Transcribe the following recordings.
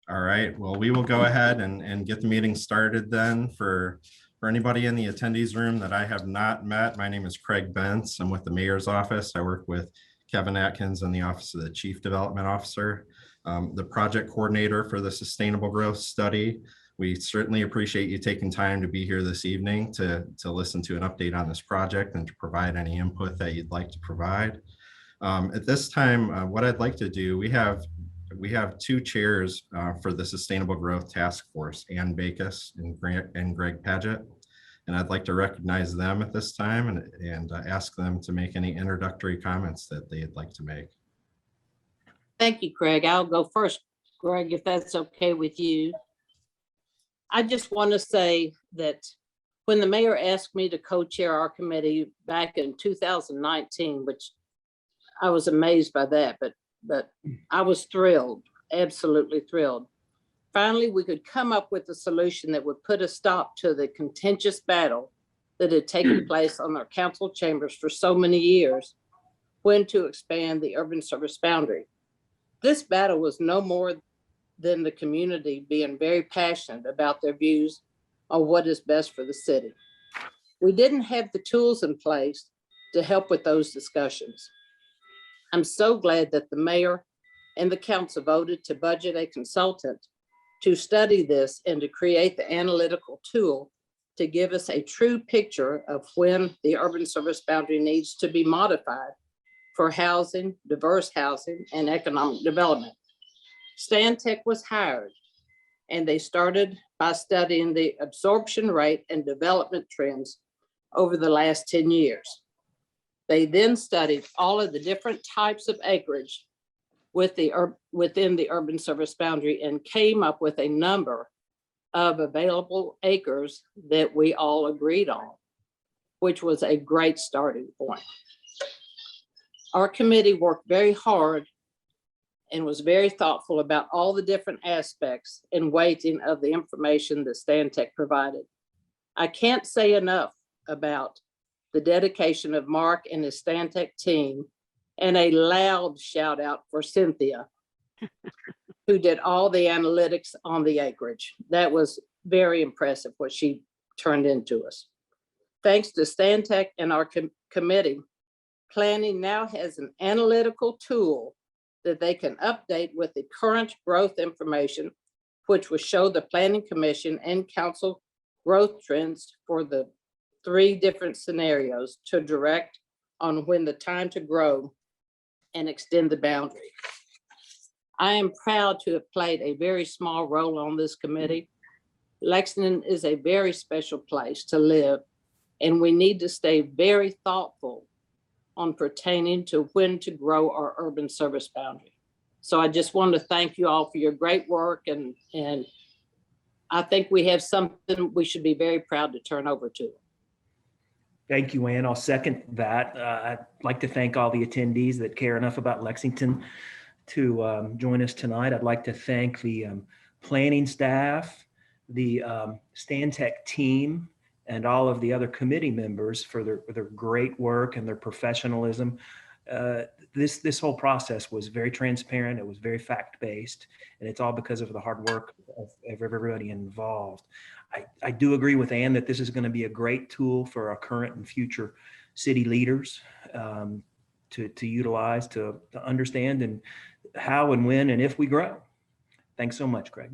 All right, well, we will go ahead and get the meeting started then. For anybody in the attendees room that I have not met, my name is Craig Bentz. I'm with the mayor's office. I work with Kevin Atkins in the office of the Chief Development Officer, the project coordinator for the Sustainable Growth Study. We certainly appreciate you taking time to be here this evening to listen to an update on this project and to provide any input that you'd like to provide. At this time, what I'd like to do, we have two chairs for the Sustainable Growth Task Force, Ann Bacus and Greg Paget. And I'd like to recognize them at this time and ask them to make any introductory comments that they'd like to make. Thank you, Craig. I'll go first, Greg, if that's okay with you. I just want to say that when the mayor asked me to co-chair our committee back in 2019, which I was amazed by that, but I was thrilled, absolutely thrilled. Finally, we could come up with a solution that would put a stop to the contentious battle that had taken place on our council chambers for so many years when to expand the urban service boundary. This battle was no more than the community being very passionate about their views on what is best for the city. We didn't have the tools in place to help with those discussions. I'm so glad that the mayor and the council voted to budget a consultant to study this and to create the analytical tool to give us a true picture of when the urban service boundary needs to be modified for housing, diverse housing, and economic development. Stantec was hired, and they started by studying the absorption rate and development trends over the last 10 years. They then studied all of the different types of acreage within the urban service boundary and came up with a number of available acres that we all agreed on, which was a great starting point. Our committee worked very hard and was very thoughtful about all the different aspects and weighting of the information that Stantec provided. I can't say enough about the dedication of Mark and his Stantec team, and a loud shout out for Cynthia, who did all the analytics on the acreage. That was very impressive what she turned into us. Thanks to Stantec and our committee, planning now has an analytical tool that they can update with the current growth information, which will show the Planning Commission and Council growth trends for the 3 different scenarios to direct on when the time to grow and extend the boundary. I am proud to have played a very small role on this committee. Lexington is a very special place to live, and we need to stay very thoughtful on pertaining to when to grow our urban service boundary. So I just want to thank you all for your great work, and I think we have something we should be very proud to turn over to. Thank you, Ann. I'll second that. I'd like to thank all the attendees that care enough about Lexington to join us tonight. I'd like to thank the planning staff, the Stantec team, and all of the other committee members for their great work and their professionalism. This whole process was very transparent. It was very fact-based, and it's all because of the hard work of everybody involved. I do agree with Ann that this is going to be a great tool for our current and future city leaders to utilize to understand and how and when and if we grow. Thanks so much, Greg.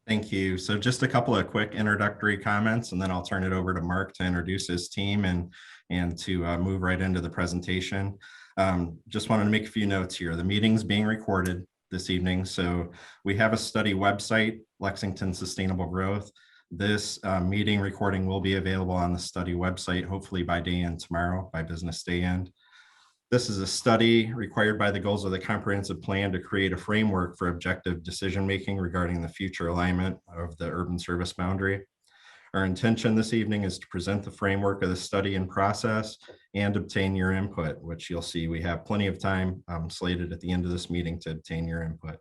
Thank you. So just a couple of quick introductory comments, and then I'll turn it over to Mark to introduce his team and to move right into the presentation. Just wanted to make a few notes here. The meeting's being recorded this evening, so we have a study website, Lexington Sustainable Growth. This meeting recording will be available on the study website, hopefully by day end tomorrow, by business day end. This is a study required by the goals of the comprehensive plan to create a framework for objective decision-making regarding the future alignment of the urban service boundary. Our intention this evening is to present the framework of the study and process and obtain your input, which you'll see we have plenty of time slated at the end of this meeting to obtain your input.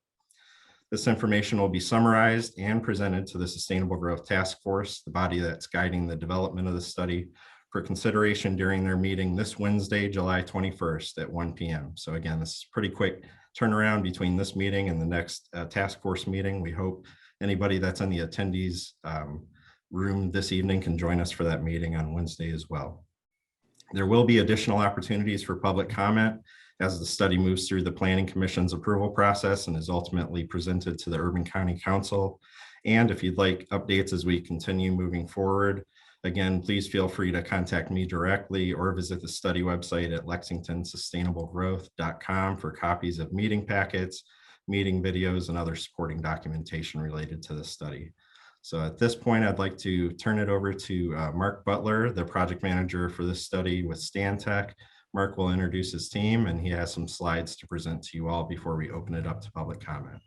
This information will be summarized and presented to the Sustainable Growth Task Force, the body that's guiding the development of the study, for consideration during their meeting this Wednesday, July 21st at 1 p.m. So again, this is pretty quick turnaround between this meeting and the next task force meeting. We hope anybody that's in the attendees room this evening can join us for that meeting on Wednesday as well. There will be additional opportunities for public comment as the study moves through the Planning Commission's approval process and is ultimately presented to the Urban County Council. And if you'd like updates as we continue moving forward, again, please feel free to contact me directly or visit the study website at lexingtonsustainablegrowth.com for copies of meeting packets, meeting videos, and other supporting documentation related to the study. So at this point, I'd like to turn it over to Mark Butler, the project manager for this study with Stantec. Mark will introduce his team, and he has some slides to present to you all before we open it up to public comment.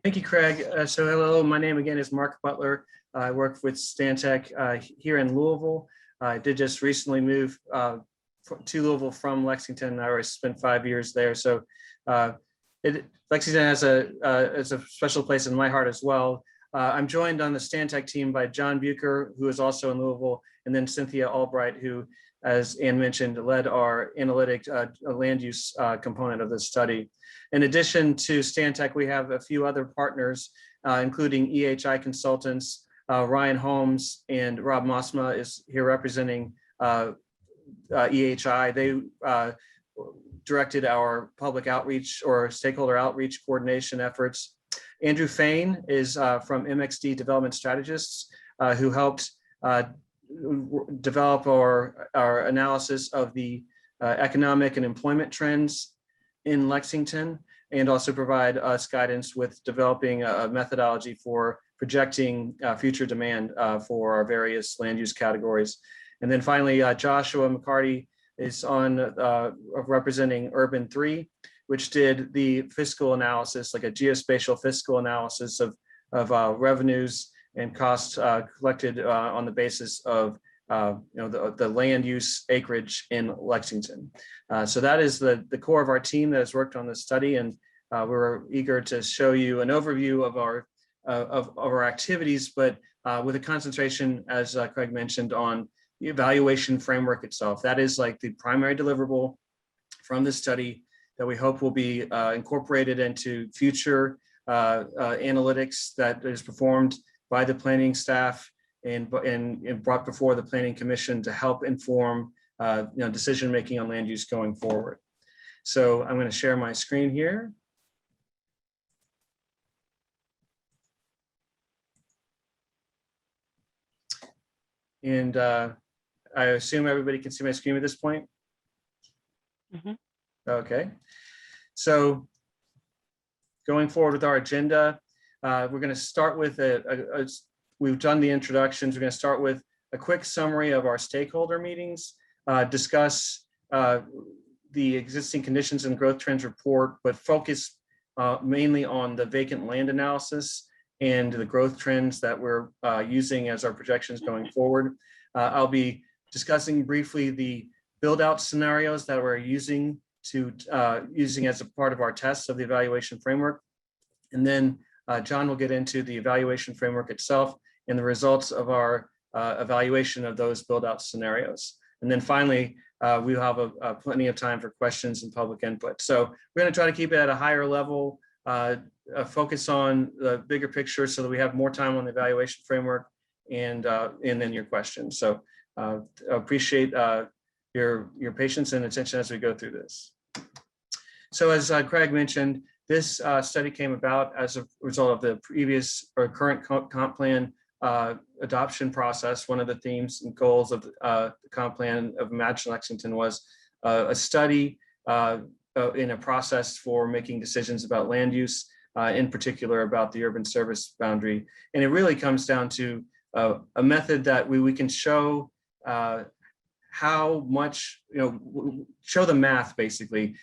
Thank you, Craig. So hello, my name again is Mark Butler. I work with Stantec here in Louisville. I did just recently move to Louisville from Lexington. I already spent 5 years there. So Lexington has a special place in my heart as well. I'm joined on the Stantec team by John Bucher, who is also in Louisville, and then Cynthia Albright, who, as Ann mentioned, led our analytic land use component of this study. In addition to Stantec, we have a few other partners, including EHI Consultants. Ryan Holmes and Rob Mossma is here representing EHI. They directed our public outreach or stakeholder outreach coordination efforts. Andrew Fain is from MXD Development Strategists, who helped develop our analysis of the economic and employment trends in Lexington, and also provide us guidance with developing a methodology for projecting future demand for our various land use categories. And then finally, Joshua McCarty is on representing Urban 3, which did the fiscal analysis, like a geospatial fiscal analysis of revenues and costs collected on the basis of the land use acreage in Lexington. So that is the core of our team that has worked on this study, and we're eager to show you an overview of our activities, but with a concentration, as Craig mentioned, on the evaluation framework itself. That is like the primary deliverable from this study that we hope will be incorporated into future analytics that is performed by the planning staff and brought before the Planning Commission to help inform decision making on land use going forward. So I'm going to share my screen here. And I assume everybody can see my screen at this point. Mhm. Okay, so going forward with our agenda, we're going to start with we've done the introductions. We're going to start with a quick summary of our stakeholder meetings, discuss the existing conditions and growth trends report, but focus mainly on the vacant land analysis and the growth trends that we're using as our projections going forward. I'll be discussing briefly the build out scenarios that we're using as a part of our tests of the evaluation framework. And then John will get into the evaluation framework itself and the results of our evaluation of those build out scenarios. And then finally, we'll have plenty of time for questions and public input. So we're going to try to keep it at a higher level, focus on the bigger picture so that we have more time on the evaluation framework and then your questions. So appreciate your patience and attention as we go through this. So as Craig mentioned, this study came about as a result of the previous or current comp plan adoption process. One of the themes and goals of the comp plan of Imagine Lexington was a study in a process for making decisions about land use, in particular about the urban service boundary. And it really comes down to a method that we can show how much, show the math basically,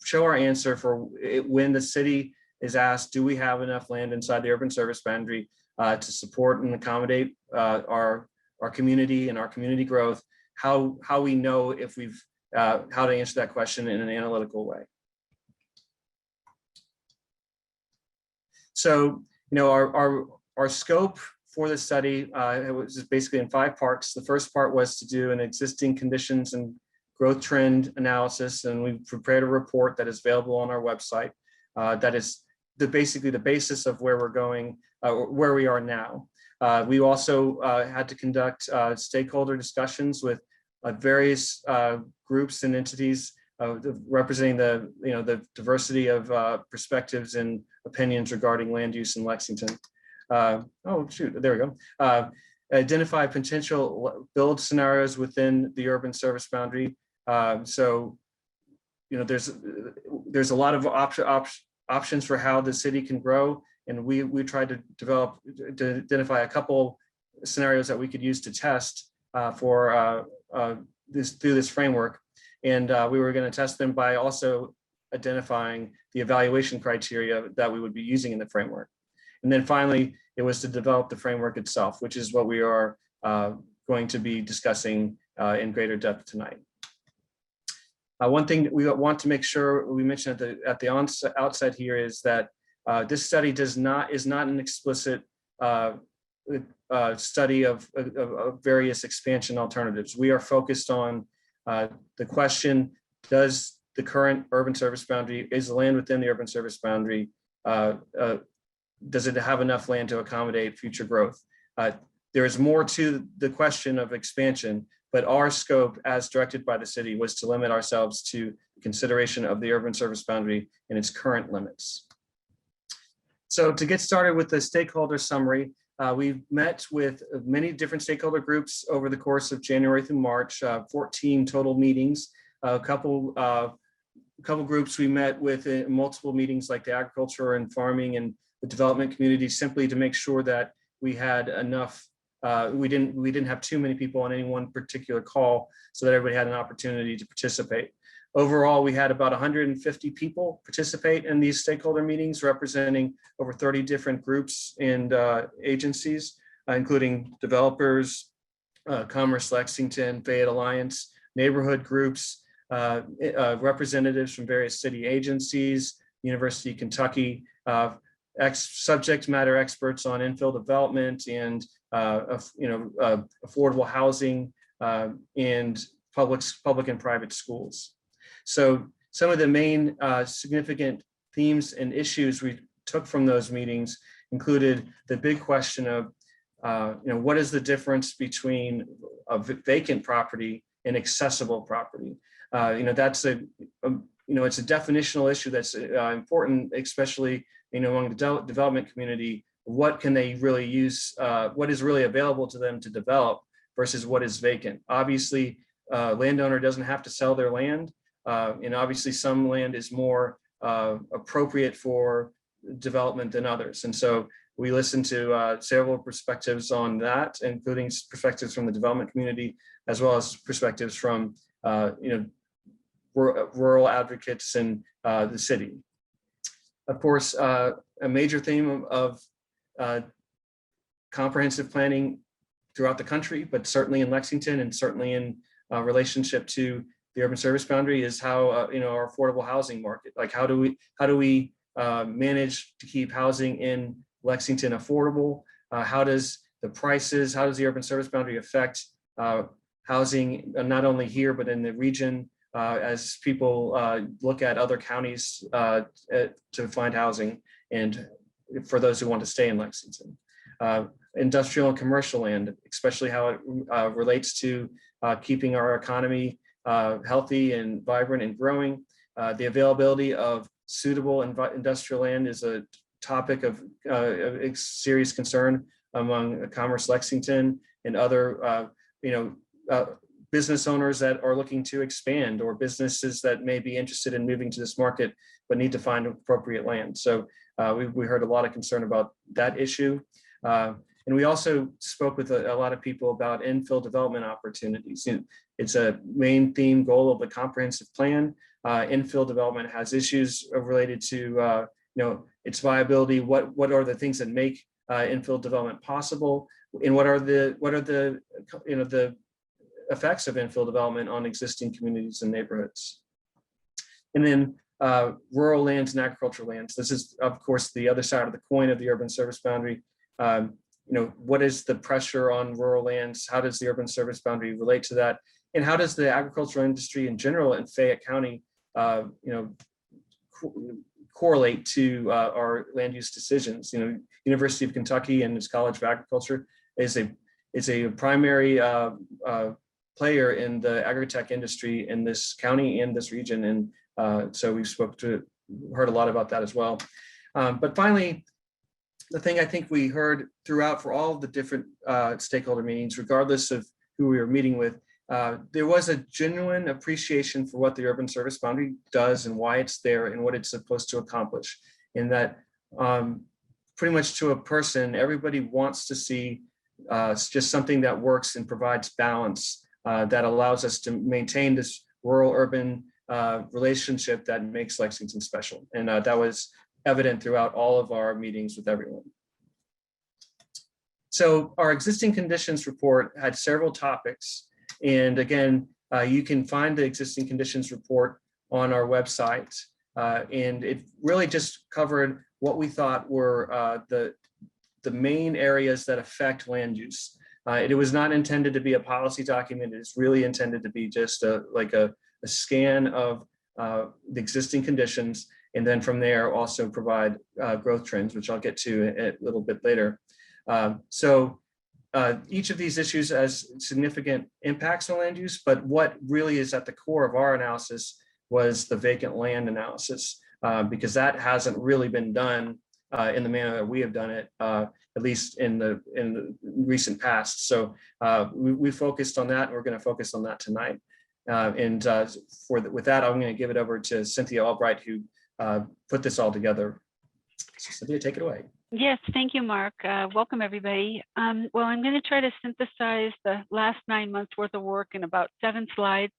show our answer for when the city is asked, do we have enough land inside the urban service boundary to support and accommodate our community and our community growth, how we know if we've, how to answer that question in an analytical way. So, our scope for the study, it was basically in 5 parts. The first part was to do an existing conditions and growth trend analysis, and we've prepared a report that is available on our website. That is basically the basis of where we're going, where we are now. We also had to conduct stakeholder discussions with various groups and entities representing the diversity of perspectives and opinions regarding land use in Lexington. Oh shoot, there we go. Identify potential build scenarios within the urban service boundary. So, there's a lot of options for how the city can grow, and we tried to identify a couple scenarios that we could use to test for through this framework. And we were going to test them by also identifying the evaluation criteria that we would be using in the framework. And then finally, it was to develop the framework itself, which is what we are going to be discussing in greater depth tonight. One thing that we want to make sure we mention at the outset here is that this study is not an explicit study of various expansion alternatives. We are focused on the question: does the current urban service boundary, is the land within the urban service boundary, does it have enough land to accommodate future growth? There is more to the question of expansion, but our scope as directed by the city was to limit ourselves to consideration of the urban service boundary and its current limits. So to get started with the stakeholder summary, we've met with many different stakeholder groups over the course of January through March, 14 total meetings. A couple groups we met with in multiple meetings, like the agriculture and farming and the development community, simply to make sure that we had enough. We didn't have too many people on any one particular call, so that everybody had an opportunity to participate. Overall, we had about 150 people participate in these stakeholder meetings, representing over 30 different groups and agencies, including developers, Commerce Lexington, Fayette Alliance, neighborhood groups, representatives from various city agencies, University of Kentucky, subject matter experts on infill development and affordable housing and public and private schools. So some of the main significant themes and issues we took from those meetings included the big question of, what is the difference between a vacant property and accessible property? That's it's a definitional issue that's important, especially among the development community. What can they really use? What is really available to them to develop versus what is vacant? Obviously, landowner doesn't have to sell their land, and obviously some land is more appropriate for development than others. And so we listened to several perspectives on that, including perspectives from the development community, as well as perspectives from rural advocates in the city. Of course, a major theme of comprehensive planning throughout the country, but certainly in Lexington and certainly in relationship to the urban service boundary, is how our affordable housing market. Like, how do we manage to keep housing in Lexington affordable? How does the urban service boundary affect housing, not only here but in the region, as people look at other counties to find housing, and for those who want to stay in Lexington. Industrial and commercial land, especially how it relates to keeping our economy healthy and vibrant and growing. The availability of suitable industrial land is a topic of serious concern among Commerce Lexington and other business owners that are looking to expand, or businesses that may be interested in moving to this market but need to find appropriate land. So we heard a lot of concern about that issue. And we also spoke with a lot of people about infill development opportunities. It's a main theme goal of the comprehensive plan. Infill development has issues related to its viability. What are the things that make infill development possible, and what are the effects of infill development on existing communities and neighborhoods? And then rural lands and agricultural lands. This is, of course, the other side of the coin of the urban service boundary. What is the pressure on rural lands? How does the urban service boundary relate to that? and how does the agricultural industry in general in Fayette County, correlate to our land use decisions? University of Kentucky and its College of Agriculture is a primary player in the agri-tech industry in this county and this region, and so we heard a lot about that as well. But finally, the thing I think we heard throughout for all of the different stakeholder meetings, regardless of who we were meeting with, there was a genuine appreciation for what the urban service boundary does and why it's there and what it's supposed to accomplish. And that pretty much to a person, everybody wants to see just something that works and provides balance that allows us to maintain this rural-urban relationship that makes Lexington special. And that was evident throughout all of our meetings with everyone. So our existing conditions report had several topics. And again, you can find the existing conditions report on our website. And it really just covered what we thought were the main areas that affect land use. It was not intended to be a policy document. It's really intended to be just like a scan of the existing conditions, and then from there also provide growth trends, which I'll get to a little bit later. Each of these issues has significant impacts on land use, but what really is at the core of our analysis was the vacant land analysis, because that hasn't really been done in the manner that we have done it, at least in the recent past. So we focused on that, and we're going to focus on that tonight. With that, I'm going to give it over to Cynthia Albright, who put this all together. So Cynthia, take it away. Yes, thank you, Mark. Welcome, everybody. Well, I'm going to try to synthesize the last 9 months worth of work in about 7 slides.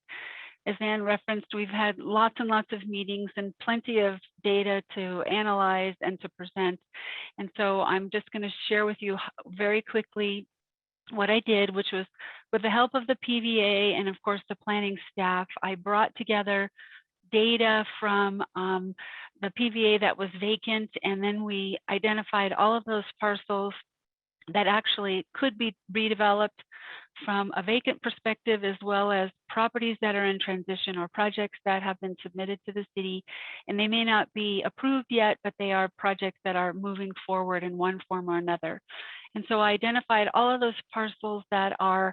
As Ann referenced, we've had lots and lots of meetings and plenty of data to analyze and to present. And so I'm just going to share with you very quickly what I did, which was with the help of the PVA and of course the planning staff, I brought together data from the PVA that was vacant, and then we identified all of those parcels that actually could be redeveloped from a vacant perspective, as well as properties that are in transition or projects that have been submitted to the city. And they may not be approved yet, but they are projects that are moving forward in one form or another. And so I identified all of those parcels that are,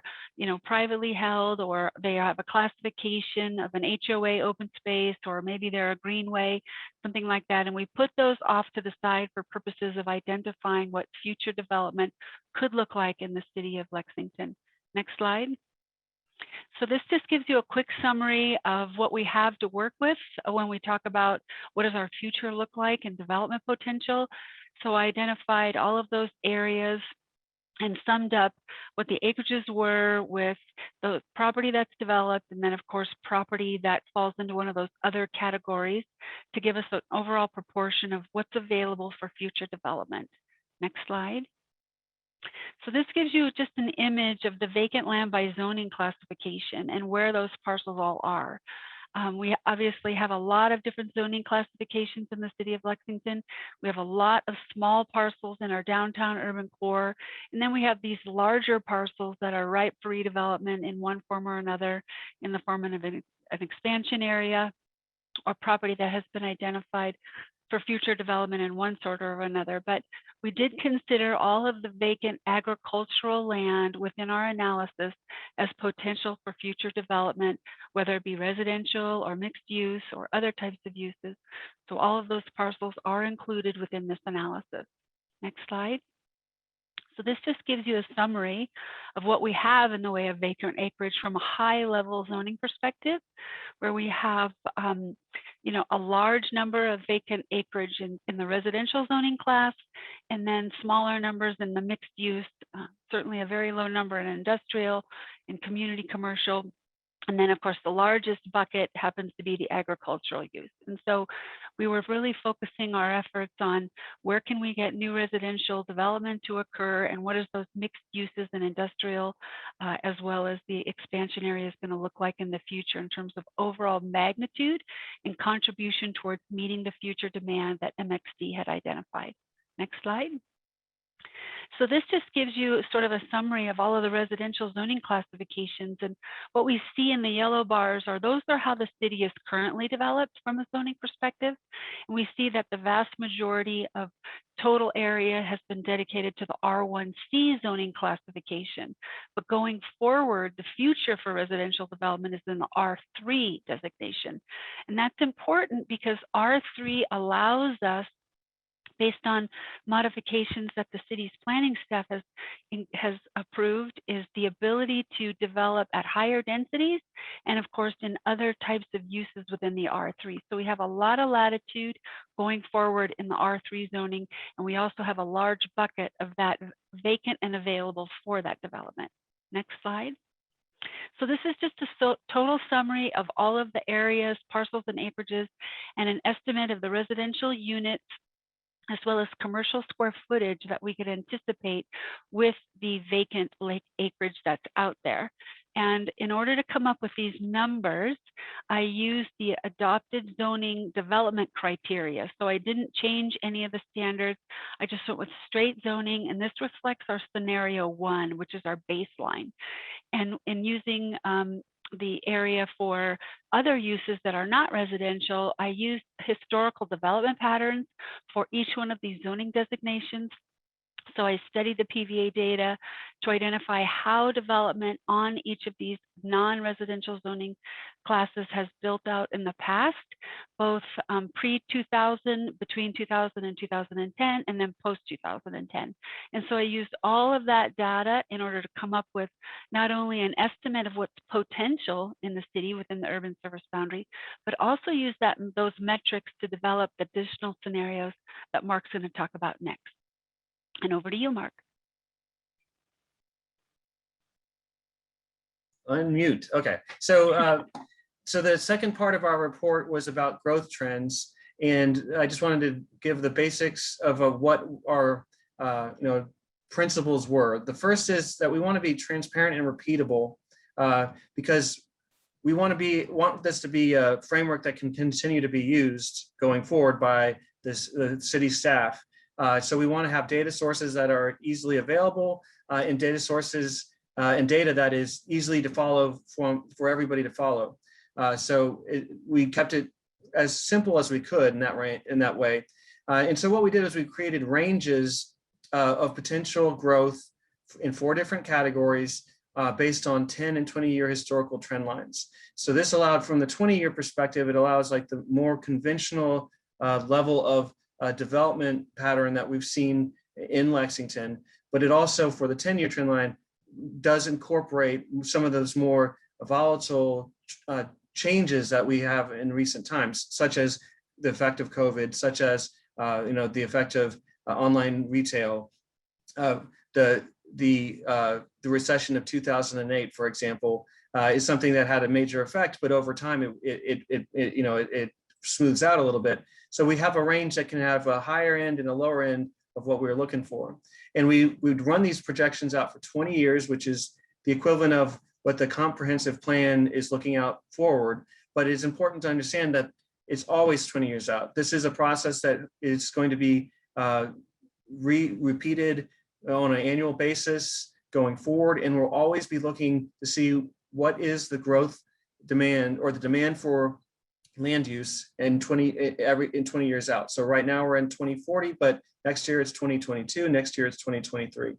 privately held, or they have a classification of an HOA open space, or maybe they're a greenway, something like that. And we put those off to the side for purposes of identifying what future development could look like in the city of Lexington. Next slide. So this just gives you a quick summary of what we have to work with when we talk about what does our future look like and development potential. So I identified all of those areas and summed up what the acreages were with the property that's developed, and then of course property that falls into one of those other categories to give us an overall proportion of what's available for future development. Next slide. So this gives you just an image of the vacant land by zoning classification and where those parcels all are. We obviously have a lot of different zoning classifications in the city of Lexington. We have a lot of small parcels in our downtown urban core. And then we have these larger parcels that are ripe for redevelopment in one form or another, in the form of an expansion area or property that has been identified for future development in one sort or another. But we did consider all of the vacant agricultural land within our analysis as potential for future development, whether it be residential or mixed use or other types of uses. So all of those parcels are included within this analysis. Next slide. So this just gives you a summary of what we have in the way of vacant acreage from a high level zoning perspective, where we have a large number of vacant acreage in the residential zoning class, and then smaller numbers in the mixed use, certainly a very low number in industrial and community commercial. And then of course, the largest bucket happens to be the agricultural use. And so we were really focusing our efforts on where can we get new residential development to occur, and what is those mixed uses and industrial, as well as the expansion area is going to look like in the future in terms of overall magnitude and contribution towards meeting the future demand that MXD had identified. Next slide. So this just gives you sort of a summary of all of the residential zoning classifications. And what we see in the yellow bars those are how the city is currently developed from a zoning perspective. And we see that the vast majority of total area has been dedicated to the R1C zoning classification. But going forward, the future for residential development is in the R3 designation. And that's important because R3 allows us, based on modifications that the city's planning staff has approved, is the ability to develop at higher densities and of course in other types of uses within the R3. So we have a lot of latitude going forward in the R3 zoning, and we also have a large bucket of that vacant and available for that development. Next slide. So this is just a total summary of all of the areas, parcels, and acreages, and an estimate of the residential units as well as commercial square footage that we could anticipate with the vacant lake acreage that's out there. And in order to come up with these numbers, I used the adopted zoning development criteria. So I didn't change any of the standards. I just went with straight zoning, and this reflects our scenario 1, which is our baseline. And in using the area for other uses that are not residential, I used historical development patterns for each one of these zoning designations. So I studied the PVA data to identify how development on each of these non-residential zoning classes has built out in the past, both pre-2000, between 2000 and 2010, and then post-2010. And so I used all of that data in order to come up with not only an estimate of what's potential in the city within the urban service boundary, but also use those metrics to develop the additional scenarios that Mark's going to talk about next. And over to you, Mark. Unmute. Okay. So, so the second part of our report was about growth trends, and I just wanted to give the basics of what our principles were. The first is that we want to be transparent and repeatable, because we want this to be a framework that can continue to be used going forward by the city staff. So we want to have data sources that are easily available, and data sources and data that is easily to follow for everybody to follow. So we kept it as simple as we could in that way. And so what we did is we created ranges of potential growth in 4 different categories based on 10 and 20-year historical trend lines. So this allowed, from the 20-year perspective, it allows like the more conventional level of development pattern that we've seen in Lexington, but it also, for the 10-year trend line, does incorporate some of those more volatile changes that we have in recent times, such as the effect of COVID, such as the effect of online retail, the recession of 2008, for example, is something that had a major effect, but over time it smooths out a little bit. So we have a range that can have a higher end and a lower end of what we're looking for. And we'd run these projections out for 20 years, which is the equivalent of what the comprehensive plan is looking out forward. But it's important to understand that it's always 20 years out. This is a process that is going to be repeated on an annual basis going forward. And we'll always be looking to see what is the growth demand, or the demand for land use in 20 years out. So right now we're in 2040, but next year it's 2022, next year it's 2023.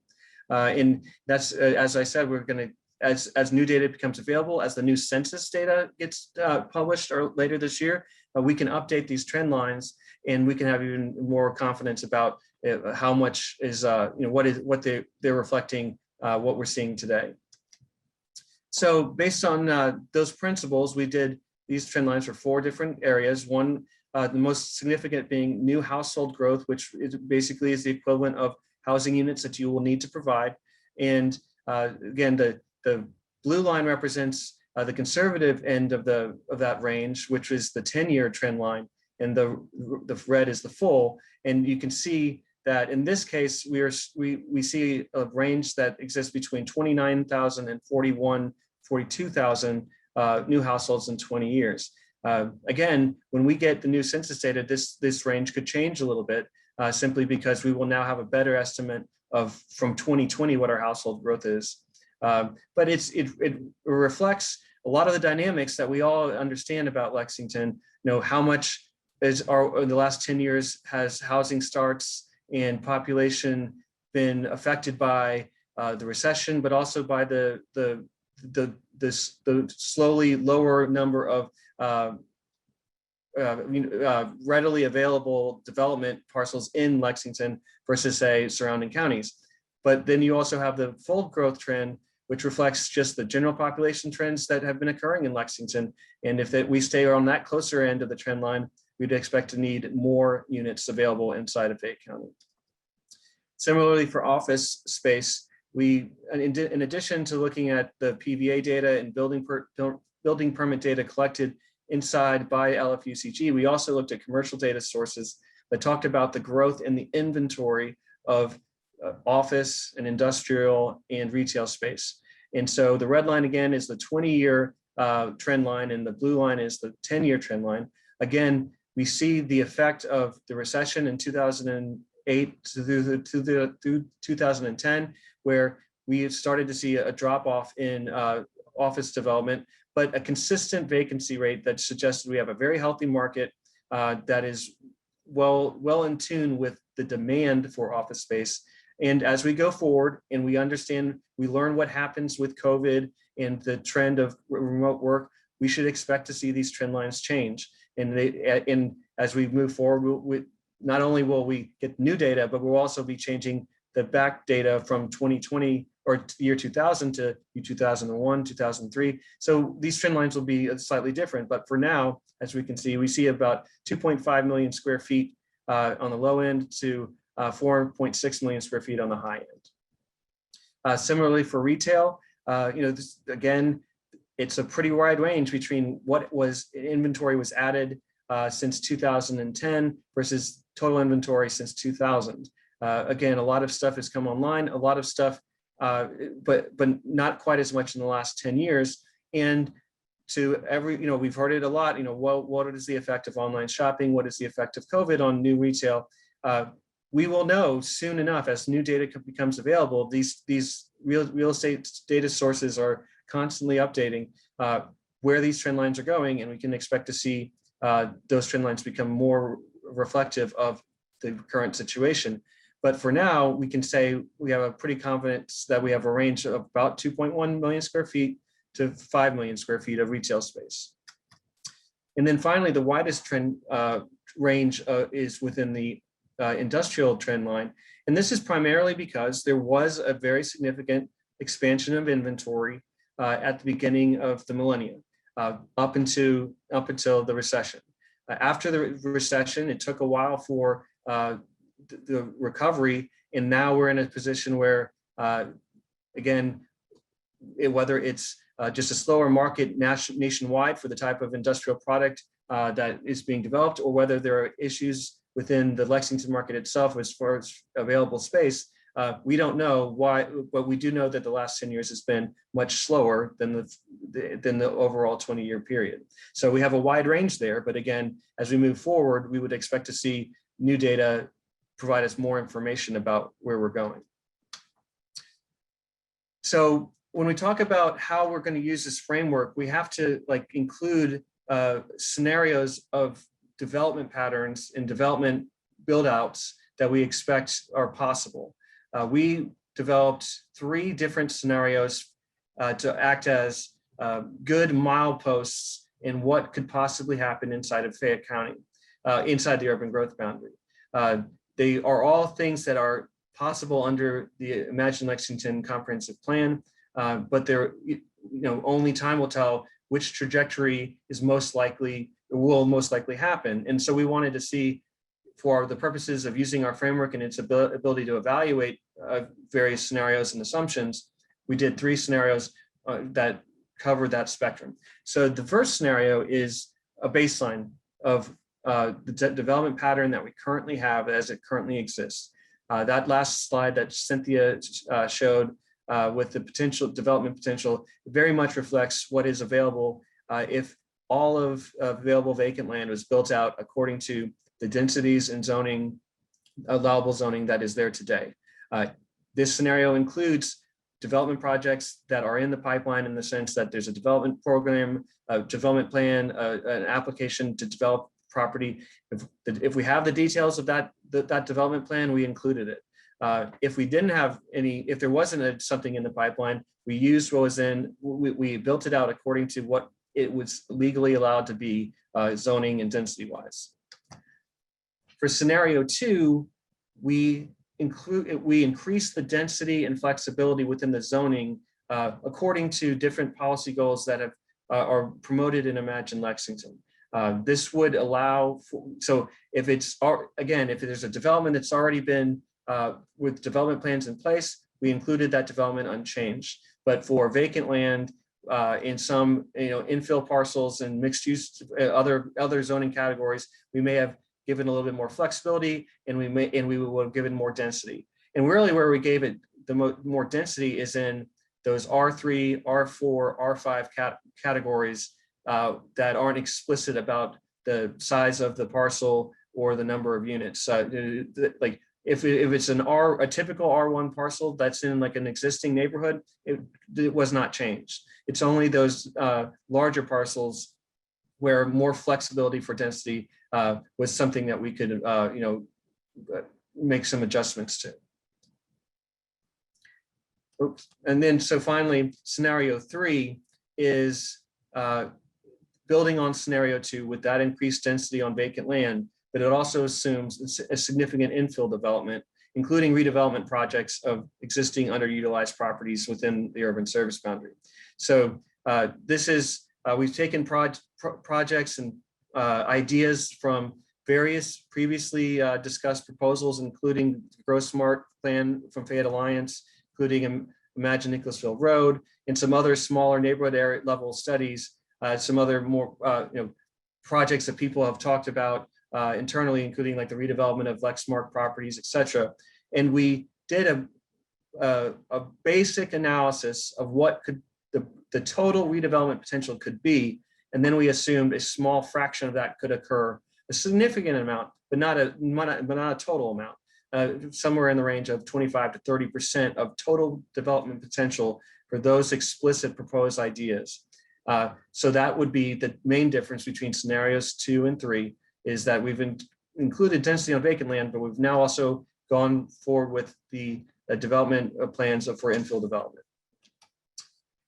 And that's, as I said, we're going to, as new data becomes available, as the new census data gets published or later this year, we can update these trend lines, and we can have even more confidence about how much is, what they're reflecting, what we're seeing today. So based on those principles, we did these trend lines for 4 different areas. One, the most significant being new household growth, which basically is the equivalent of housing units that you will need to provide. And again, the blue line represents the conservative end of that range, which is the 10-year trend line, and the red is the full. And you can see that in this case, we see a range that exists between 29,000 and 42,000 new households in 20 years. Again, when we get the new census data, this range could change a little bit, simply because we will now have a better estimate from 2020 what our household growth is. But it reflects a lot of the dynamics that we all understand about Lexington. How much in the last 10 years has housing starts and population been affected by the recession, but also by the slowly lower number of readily available development parcels in Lexington versus, say, surrounding counties. But then you also have the full growth trend, which reflects just the general population trends that have been occurring in Lexington. And if we stay on that closer end of the trend line, we'd expect to need more units available inside of Fayette County. Similarly, for office space, in addition to looking at the PVA data and building permit data collected inside by LFUCG, we also looked at commercial data sources that talked about the growth in the inventory of office and industrial and retail space. And so the red line again is the 20-year trend line, and the blue line is the 10-year trend line. Again, we see the effect of the recession in 2008 through 2010, where we started to see a drop off in office development, but a consistent vacancy rate that suggested we have a very healthy market that is well in tune with the demand for office space. And as we go forward and we learn what happens with COVID and the trend of remote work, we should expect to see these trend lines change. And as we move forward, not only will we get new data, but we'll also be changing the back data from 2020 or year 2000 to 2001, 2003. So these trend lines will be slightly different. But for now, as we can see, we see about 2.5 million square feet on the low end to 4.6 million square feet on the high end. Similarly for retail, again, it's a pretty wide range between what inventory was added since 2010 versus total inventory since 2000. Again, a lot of stuff has come online, a lot of stuff, but not quite as much in the last 10 years. And we've heard it a lot, what is the effect of online shopping? What is the effect of COVID on new retail? We will know soon enough as new data becomes available. These real estate data sources are constantly updating where these trend lines are going, and we can expect to see those trend lines become more reflective of the current situation. But for now, we can say we have a pretty confidence that we have a range of about 2.1 million square feet to 5 million square feet of retail space. And then finally, the widest trend range is within the industrial trend line. And this is primarily because there was a very significant expansion of inventory at the beginning of the millennium, up until the recession. After the recession, it took a while for the recovery, and now we're in a position where, again, whether it's just a slower market nationwide for the type of industrial product that is being developed, or whether there are issues within the Lexington market itself as far as available space, we don't know why, but we do know that the last 10 years has been much slower than the overall 20-year period. So we have a wide range there, but again, as we move forward, we would expect to see new data provide us more information about where we're going. So when we talk about how we're going to use this framework, we have to include scenarios of development patterns and development build-outs that we expect are possible. We developed 3 different scenarios to act as good mileposts in what could possibly happen inside of Fayette County, inside the urban growth boundary. They are all things that are possible under the Imagine Lexington Comprehensive Plan, but only time will tell which trajectory is will most likely happen. And so we wanted to see, for the purposes of using our framework and its ability to evaluate various scenarios and assumptions, we did 3 scenarios that cover that spectrum. So the first scenario is a baseline of the development pattern that we currently have as it currently exists. That last slide that Cynthia showed with the development potential very much reflects what is available if all of available vacant land was built out according to the densities and zoning, allowable zoning that is there today. This scenario includes development projects that are in the pipeline in the sense that there's a development program, a development plan, an application to develop property. If we have the details of that development plan, we included it. If we didn't have any, if there wasn't something in the pipeline, we used what was in, we built it out according to what it was legally allowed to be zoning and density wise. For scenario 2, we increase the density and flexibility within the zoning according to different policy goals that are promoted in Imagine Lexington. This would allow for, so if it's, again, if there's a development that's already been with development plans in place, we included that development unchanged. But for vacant land in some infill parcels and mixed use other zoning categories, we may have given a little bit more flexibility, and we would have given more density. And really where we gave it the more density is in those R3, R4, R5 categories that aren't explicit about the size of the parcel or the number of units. Like if it's a typical R1 parcel that's in like an existing neighborhood, it was not changed. It's only those larger parcels where more flexibility for density was something that we could make some adjustments to. Oops. And then so finally, scenario 3 is building on scenario 2 with that increased density on vacant land, but it also assumes a significant infill development, including redevelopment projects of existing underutilized properties within the urban service boundary. So this is, we've taken projects and ideas from various previously discussed proposals, including the Grow Smart plan from Fayette Alliance, including Imagine Nicholasville Road, and some other smaller neighborhood area level studies, some other more projects that people have talked about internally, including like the redevelopment of Lexmark properties, et cetera. And we did a basic analysis of what could the total redevelopment potential could be. And then we assumed a small fraction of that could occur, a significant amount, but not a total amount, somewhere in the range of 25 to 30% of total development potential for those explicit proposed ideas. So that would be the main difference between scenarios 2 and 3, is that we've included density on vacant land, but we've now also gone forward with the development plans for infill development.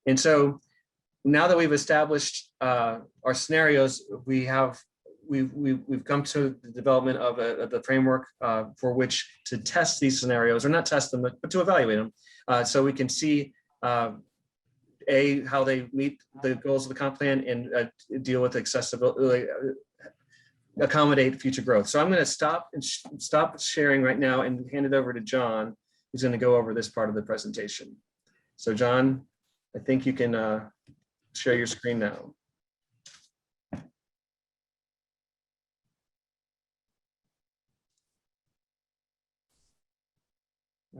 And so now that we've established our scenarios, we've come to the development of the framework for which to test these scenarios, or not test them, but to evaluate them, so we can see how they meet the goals of the comp plan and deal with accessibility, accommodate future growth. So I'm going to stop sharing right now and hand it over to John, who's going to go over this part of the presentation. So John, I think you can share your screen now.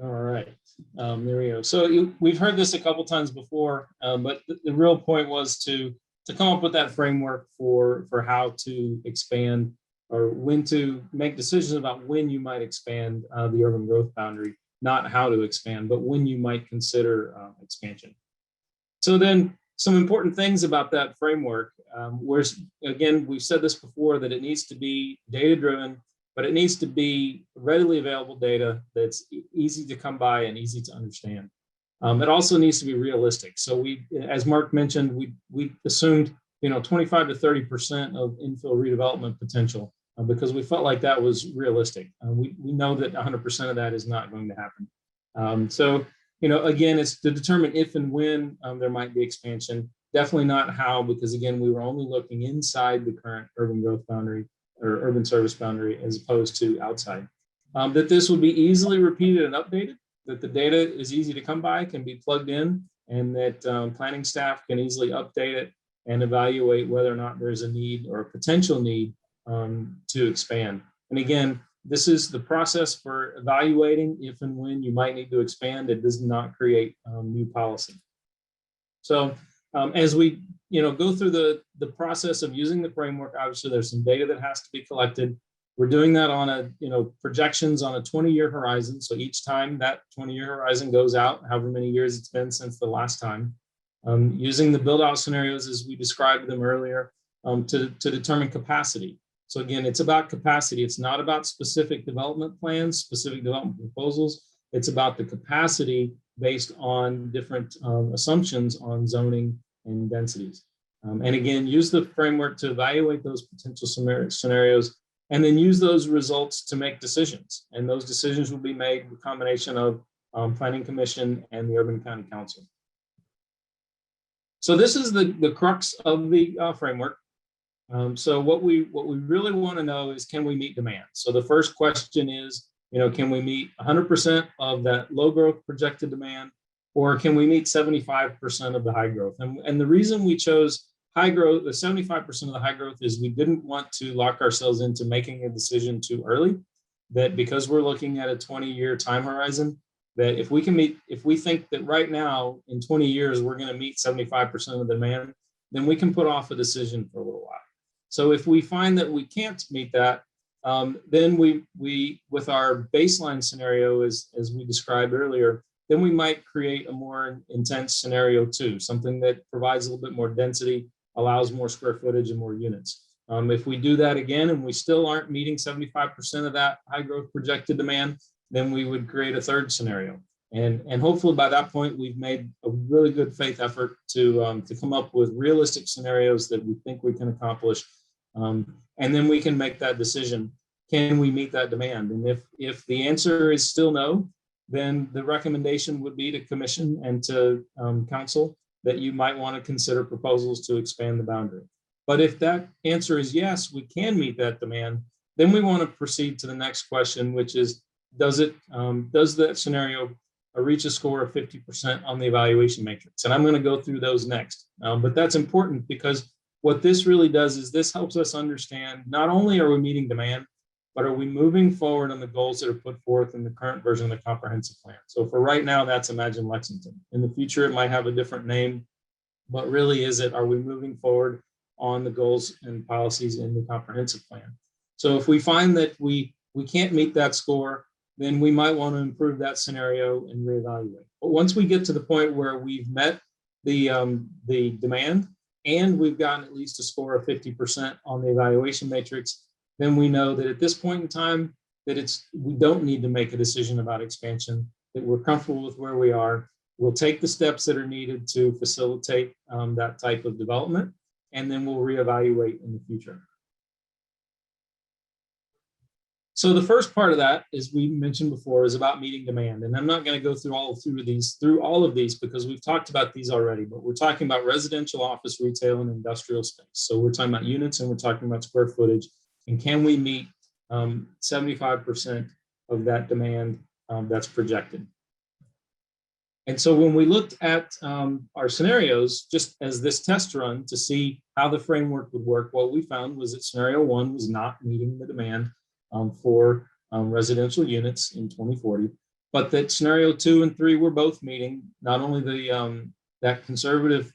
All right, there we go. So we've heard this a couple times before, but the real point was to come up with that framework for how to expand, or when to make decisions about when you might expand the urban growth boundary, not how to expand, but when you might consider expansion. So then some important things about that framework, where, again, we've said this before, that it needs to be data-driven, but it needs to be readily available data that's easy to come by and easy to understand. It also needs to be realistic. So we, as Mark mentioned, we assumed 25 to 30% of infill redevelopment potential because we felt like that was realistic. We know that 100% of that is not going to happen. So again, it's to determine if and when there might be expansion. Definitely not how, because again, we were only looking inside the current urban growth boundary or urban service boundary as opposed to outside. That this would be easily repeated and updated, that the data is easy to come by, can be plugged in, and that planning staff can easily update it and evaluate whether or not there's a need or a potential need to expand. And again, this is the process for evaluating if and when you might need to expand. It does not create new policy. So as we go through the process of using the framework, obviously there's some data that has to be collected. We're doing that on a, projections on a 20-year horizon. So each time that 20-year horizon goes out, however many years it's been since the last time, using the build out scenarios as we described them earlier, to determine capacity. So again, it's about capacity. It's not about specific development plans, specific development proposals. It's about the capacity based on different assumptions on zoning and densities. And again, use the framework to evaluate those potential scenarios, and then use those results to make decisions. And those decisions will be made with a combination of Planning Commission and the Urban County Council. So this is the crux of the framework. So what we really want to know is, can we meet demand? So the first question is, can we meet 100% of that low growth projected demand, or can we meet 75% of the high growth? And the reason we chose high growth, the 75% of the high growth, is we didn't want to lock ourselves into making a decision too early. That because we're looking at a 20-year time horizon, that if we think that right now in 20 years we're going to meet 75% of the demand, then we can put off a decision for a little while. So if we find that we can't meet that, then we with our baseline scenario, as we described earlier, then we might create a more intense scenario too, something that provides a little bit more density, allows more square footage and more units. If we do that again and we still aren't meeting 75% of that high growth projected demand, then we would create a third scenario. And hopefully by that point, we've made a really good faith effort to come up with realistic scenarios that we think we can accomplish. And then we can make that decision. Can we meet that demand? And if the answer is still no, then the recommendation would be to commission and to council that you might want to consider proposals to expand the boundary. But if that answer is yes, we can meet that demand, then we want to proceed to the next question, which is, does that scenario reach a score of 50% on the evaluation matrix? And I'm going to go through those next. But that's important because what this really does is this helps us understand not only are we meeting demand, but are we moving forward on the goals that are put forth in the current version of the comprehensive plan? So for right now, that's Imagine Lexington. In the future, it might have a different name, but really are we moving forward on the goals and policies in the comprehensive plan? So if we find that we can't meet that score, then we might want to improve that scenario and reevaluate. But once we get to the point where we've met the demand and we've gotten at least a score of 50% on the evaluation matrix, then we know that at this point in time that we don't need to make a decision about expansion, that we're comfortable with where we are. We'll take the steps that are needed to facilitate that type of development, and then we'll reevaluate in the future. So the first part of that, as we mentioned before, is about meeting demand. And I'm not going to go through all of these because we've talked about these already, but we're talking about residential, office, retail, and industrial space. So we're talking about units and we're talking about square footage. And can we meet 75% of that demand that's projected? And so when we looked at our scenarios, just as this test run to see how the framework would work, what we found was that scenario 1 was not meeting the demand for residential units in 2040, but that scenario 2 and 3 were both meeting not only that conservative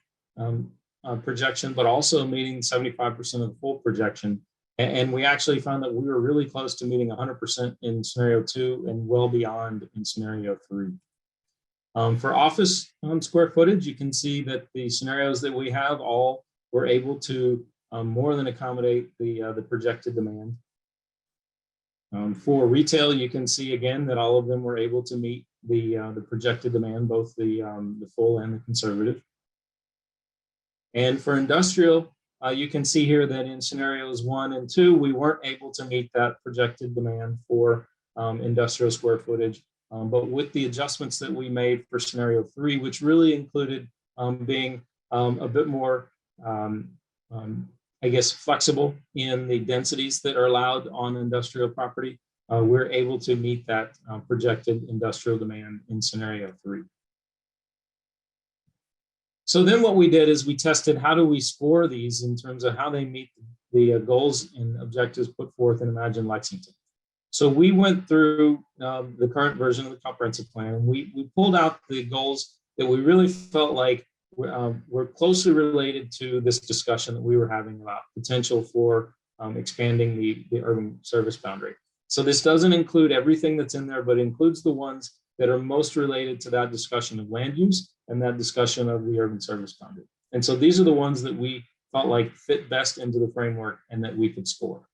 projection, but also meeting 75% of the full projection. And we actually found that we were really close to meeting 100% in scenario 2 and well beyond in scenario 3. For office square footage, you can see that the scenarios that we have all were able to more than accommodate the projected demand. For retail, you can see again that all of them were able to meet the projected demand, both the full and the conservative. And for industrial, you can see here that in scenarios 1 and 2, we weren't able to meet that projected demand for industrial square footage. But with the adjustments that we made for scenario 3, which really included being a bit more, I guess, flexible in the densities that are allowed on industrial property, we're able to meet that projected industrial demand in scenario 3. So then what we did is we tested how do we score these in terms of how they meet the goals and objectives put forth in Imagine Lexington. So we went through the current version of the comprehensive plan, and we pulled out the goals that we really felt like were closely related to this discussion that we were having about potential for expanding the urban service boundary. So this doesn't include everything that's in there, but includes the ones that are most related to that discussion of land use and that discussion of the urban service boundary. And so these are the ones that we felt like fit best into the framework and that we could score.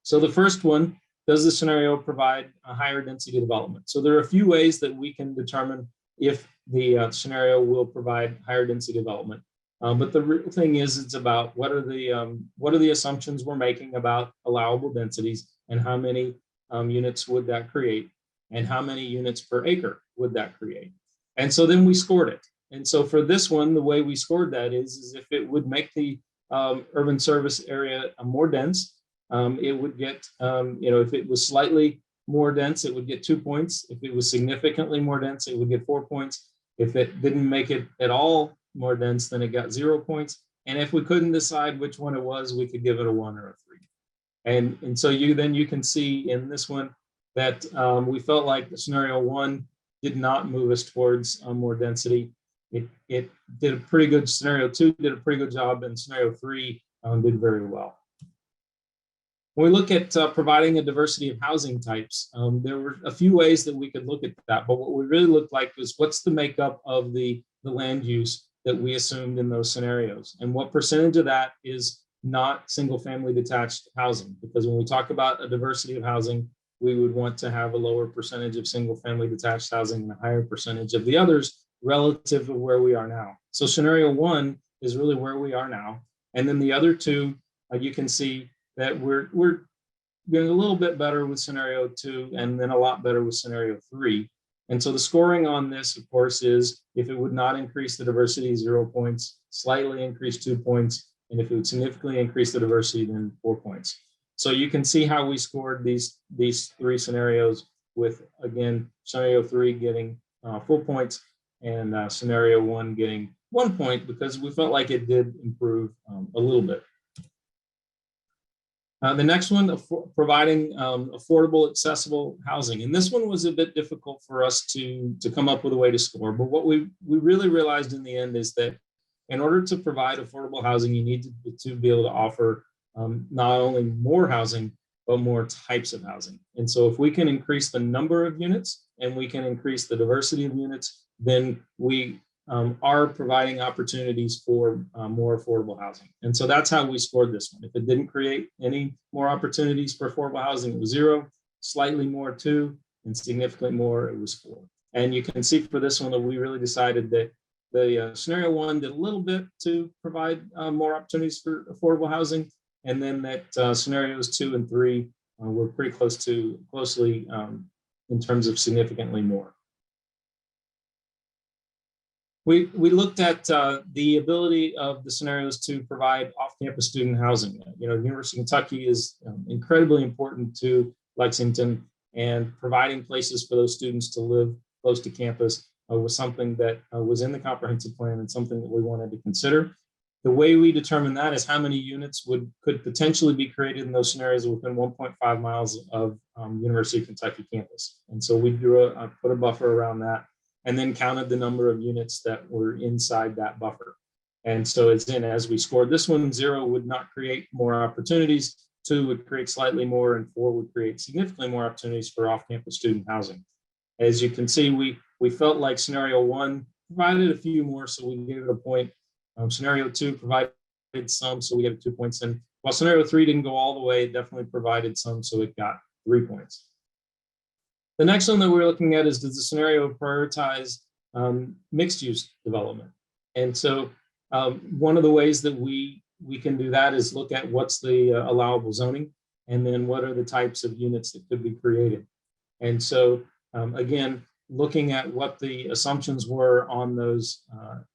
So the first one, does the scenario provide a higher density development? So there are a few ways that we can determine if the scenario will provide higher density development. But the real thing is, it's about what are the assumptions we're making about allowable densities, and how many units would that create, and how many units per acre would that create. And so then we scored it. And so for this one, the way we scored that is if it would make the urban service area more dense, it would get, if it was slightly more dense, it would get 2 points. If it was significantly more dense, it would get 4 points. If it didn't make it at all more dense, then it got 0 points. And if we couldn't decide which one it was, we could give it a 1 or a 3. And so you can see in this one that we felt like the scenario 1 did not move us towards more density. It did a pretty good, scenario 2 did a pretty good job, and scenario 3 did very well. When we look at providing a diversity of housing types, there were a few ways that we could look at that, but what we really looked like was what's the makeup of the land use that we assumed in those scenarios, and what percentage of that is not single family detached housing. Because when we talk about a diversity of housing, we would want to have a lower percentage of single family detached housing and a higher percentage of the others relative to where we are now. So scenario 1 is really where we are now. And then the other two, you can see that we're getting a little bit better with scenario 2, and then a lot better with scenario 3. And so the scoring on this, of course, is if it would not increase the diversity, 0 points, slightly increase 2 points, and if it would significantly increase the diversity, then 4 points. So you can see how we scored these 3 scenarios, with, again, scenario 3 getting 4 points, and scenario 1 getting 1 point, because we felt like it did improve a little bit. The next one, providing affordable, accessible housing. And this one was a bit difficult for us to come up with a way to score. But what we really realized in the end is that in order to provide affordable housing, you need to be able to offer not only more housing, but more types of housing. And so if we can increase the number of units and we can increase the diversity of units, then we are providing opportunities for more affordable housing. And so that's how we scored this one. If it didn't create any more opportunities for affordable housing, it was 0, slightly more 2, and significantly more, it was 4. And you can see for this one that we really decided that the scenario 1 did a little bit to provide more opportunities for affordable housing. And then that scenarios 2 and 3 were pretty closely in terms of significantly more. We looked at the ability of the scenarios to provide off-campus student housing. University of Kentucky is incredibly important to Lexington, and providing places for those students to live close to campus was something that was in the comprehensive plan and something that we wanted to consider. The way we determine that is how many units could potentially be created in those scenarios within 1.5 miles of University of Kentucky campus. And so we put a buffer around that, and then counted the number of units that were inside that buffer. And so as we scored this one, 0 would not create more opportunities, 2 would create slightly more, and 4 would create significantly more opportunities for off-campus student housing. As you can see, we felt like scenario 1 provided a few more, so we gave it a point. Scenario 2 provided some, so we gave it 2 points. And while scenario 3 didn't go all the way, it definitely provided some, so it got 3 points. The next one that we're looking at is, does the scenario prioritize mixed use development? And so one of the ways that we can do that is look at what's the allowable zoning, and then what are the types of units that could be created. And so again, looking at what the assumptions were on those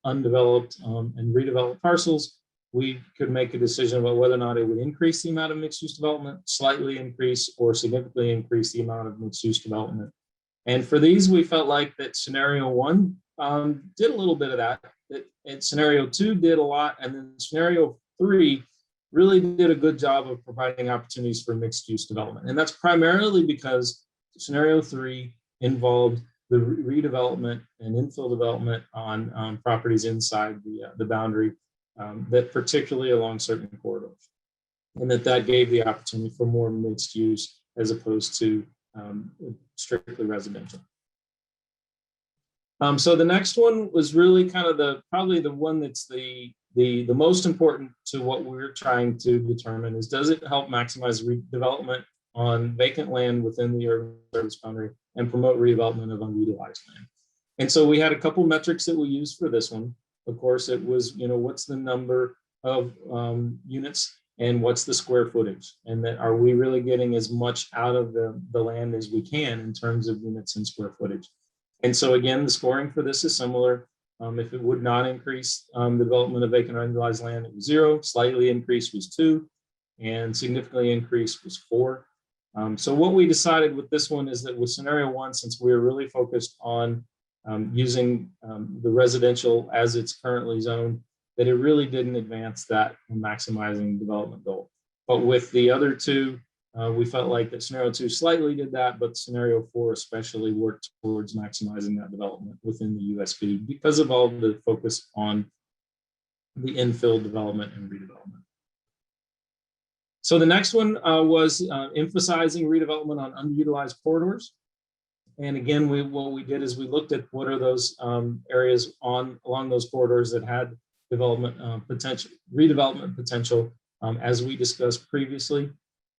undeveloped and redeveloped parcels, we could make a decision about whether or not it would increase the amount of mixed-use development, slightly increase, or significantly increase the amount of mixed-use development. And for these, we felt like that scenario 1 did a little bit of that, and scenario 2 did a lot, and then scenario 3 really did a good job of providing opportunities for mixed-use development. And that's primarily because scenario 3 involved the redevelopment and infill development on properties inside the boundary, that particularly along certain corridors. and that gave the opportunity for more mixed use as opposed to strictly residential. So the next one was really kind of probably the one that's the most important to what we're trying to determine is, does it help maximize redevelopment on vacant land within the urban service boundary and promote redevelopment of unutilized land? And so we had a couple metrics that we used for this one. Of course, it was, what's the number of units and what's the square footage? And that are we really getting as much out of the land as we can in terms of units and square footage? And so again, the scoring for this is similar. If it would not increase the development of vacant or unutilized land, it was 0. Slightly increased was 2, and significantly increased was 4. So what we decided with this one is that with scenario 1, since we were really focused on using the residential as it's currently zoned, that it really didn't advance that maximizing development goal. But with the other two, we felt like that scenario 2 slightly did that, but scenario 4 especially worked towards maximizing that development within the USP because of all the focus on the infill development and redevelopment. So the next one was emphasizing redevelopment on underutilized corridors. And again, what we did is we looked at what are those areas along those corridors that had development potential, redevelopment potential, as we discussed previously.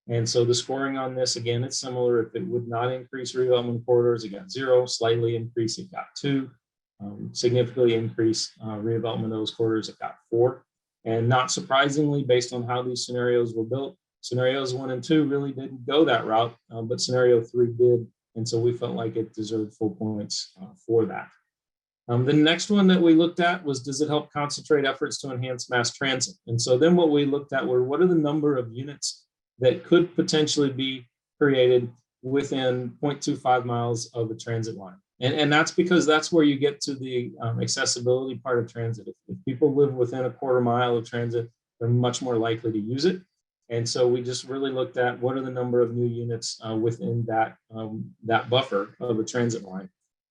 And so the scoring on this, again, it's similar. If it would not increase redevelopment corridors, it got 0. Slightly increase, it got 2. Significantly increase redevelopment of those corridors, it got 4. And not surprisingly, based on how these scenarios were built, scenarios 1 and 2 really didn't go that route, but scenario 3 did. And so we felt like it deserved full points for that. The next one that we looked at was, does it help concentrate efforts to enhance mass transit? And so then what we looked at were, what are the number of units that could potentially be created within 0.25 miles of a transit line? And that's because that's where you get to the accessibility part of transit. If people live within a quarter mile of transit, they're much more likely to use it. And so we just really looked at what are the number of new units within that buffer of a transit line.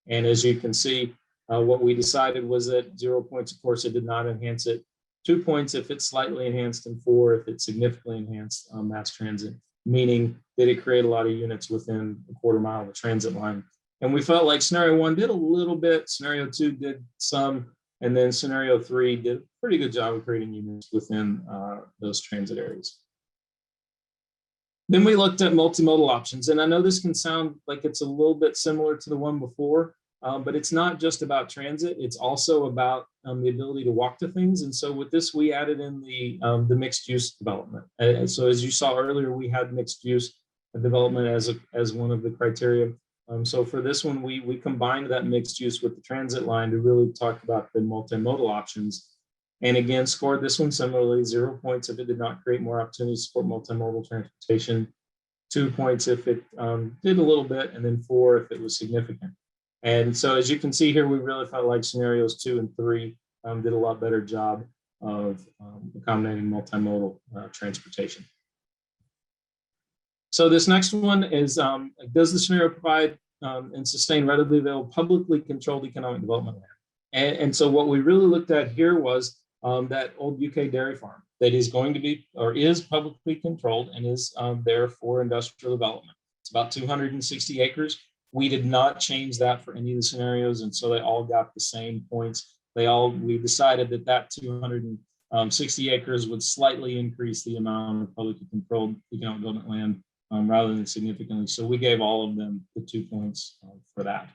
And as you can see, what we decided was that 0 points, of course, it did not enhance it. 2 points if it's slightly enhanced, and 4 if it's significantly enhanced mass transit, meaning did it create a lot of units within a quarter mile of a transit line. And we felt like scenario 1 did a little bit, scenario 2 did some, and then scenario 3 did a pretty good job of creating units within those transit areas. Then we looked at multimodal options, and I know this can sound like it's a little bit similar to the one before, but it's not just about transit, it's also about the ability to walk to things. And so with this, we added in the mixed use development. And so as you saw earlier, we had mixed use development as one of the criteria. So for this one, we combined that mixed use with the transit line to really talk about the multimodal options. And again, scored this one similarly, 0 points if it did not create more opportunities to support multimodal transportation, 2 points if it did a little bit, and then 4 if it was significant. And so as you can see here, we really felt like scenarios 2 and 3 did a lot better job of accommodating multimodal transportation. So this next one is, does the scenario provide and sustain readily available publicly controlled economic development land? And so what we really looked at here was that old UK dairy farm that is going to be, or is publicly controlled and is there for industrial development. It's about 260 acres. We did not change that for any of the scenarios, and so they all got the same points. We decided that 260 acres would slightly increase the amount of publicly controlled economic development land rather than significantly. So we gave all of them the 2 points for that.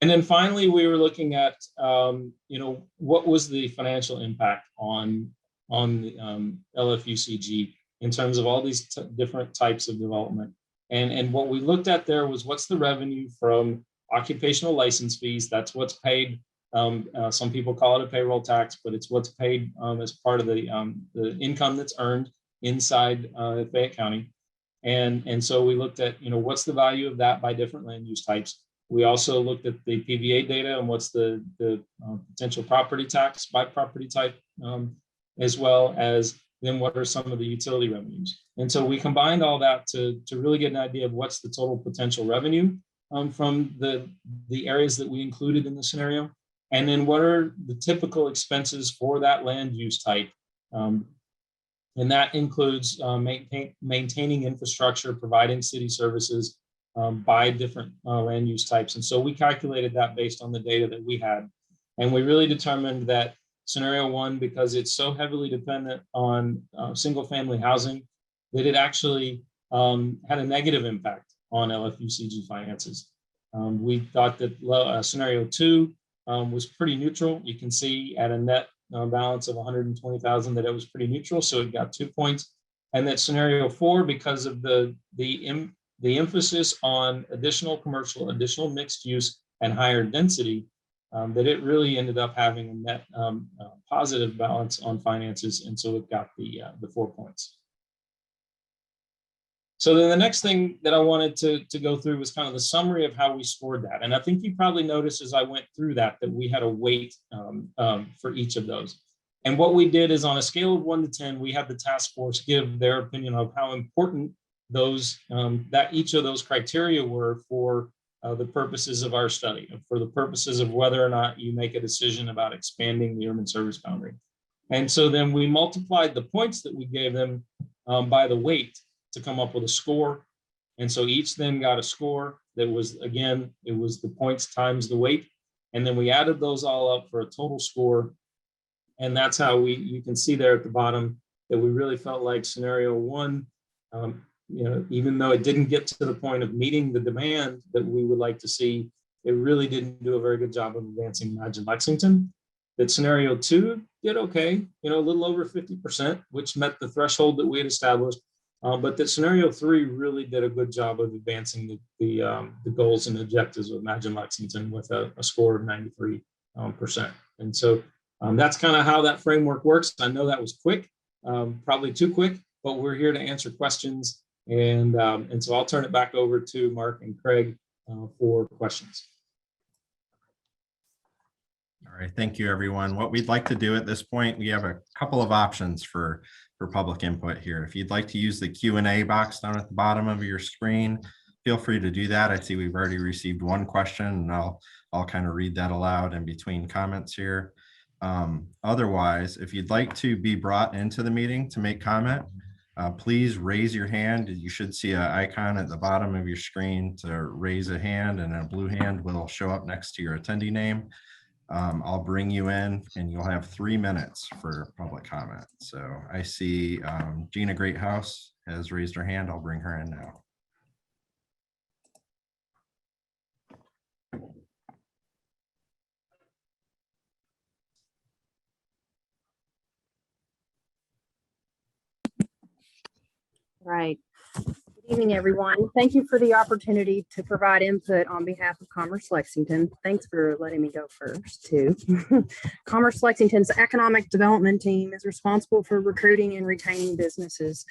And then finally, we were looking at, what was the financial impact on the LFUCG in terms of all these different types of development. And what we looked at there was, what's the revenue from occupational license fees? That's what's paid. Some people call it a payroll tax, but it's what's paid as part of the income that's earned inside Fayette County. And so we looked at, what's the value of that by different land use types. We also looked at the PVA data and what's the potential property tax by property type, as well as then what are some of the utility revenues. And so we combined all that to really get an idea of what's the total potential revenue from the areas that we included in the scenario. And then what are the typical expenses for that land use type And that includes maintaining infrastructure, providing city services by different land use types. And so we calculated that based on the data that we had. And we really determined that scenario one, because it's so heavily dependent on single family housing, that it actually had a negative impact on LFUCG finances. We thought that scenario two was pretty neutral. You can see at a net balance of 120,000 that it was pretty neutral, so it got 2 points. And that scenario four, because of the emphasis on additional commercial, additional mixed use, and higher density, that it really ended up having a net positive balance on finances, and so it got the 4 points. So then the next thing that I wanted to go through was kind of the summary of how we scored that. And I think you probably noticed as I went through that we had a weight for each of those. And what we did is on a scale of 1 to 10, we had the task force give their opinion of how important those that each of those criteria were for the purposes of our study, for the purposes of whether or not you make a decision about expanding the urban service boundary. And so then we multiplied the points that we gave them by the weight to come up with a score. And so each then got a score that was, again, it was the points times the weight. And then we added those all up for a total score. And that's how you can see there at the bottom that we really felt like scenario one, even though it didn't get to the point of meeting the demand that we would like to see, it really didn't do a very good job of advancing Imagine Lexington. That scenario two did okay, a little over 50%, which met the threshold that we had established. But that scenario three really did a good job of advancing the goals and objectives of Imagine Lexington with a score of 93%. And so that's kind of how that framework works. I know that was quick, probably too quick, but we're here to answer questions. And so I'll turn it back over to Mark and Craig for questions. All right, thank you, everyone. What we'd like to do at this point, we have a couple of options for public input here. If you'd like to use the Q&A box down at the bottom of your screen, feel free to do that. I see we've already received one question, and I'll kind of read that aloud in between comments here. Otherwise, if you'd like to be brought into the meeting to make comment, please raise your hand. You should see an icon at the bottom of your screen to raise a hand, and a blue hand will show up next to your attendee name. I'll bring you in and you'll have 3 minutes for public comment. So I see Gina Greathouse has raised her hand. I'll bring her in now. Right. Good evening, everyone. Thank you for the opportunity to provide input on behalf of Commerce Lexington. Thanks for letting me go first, too. Commerce Lexington's economic development team is responsible for recruiting and retaining businesses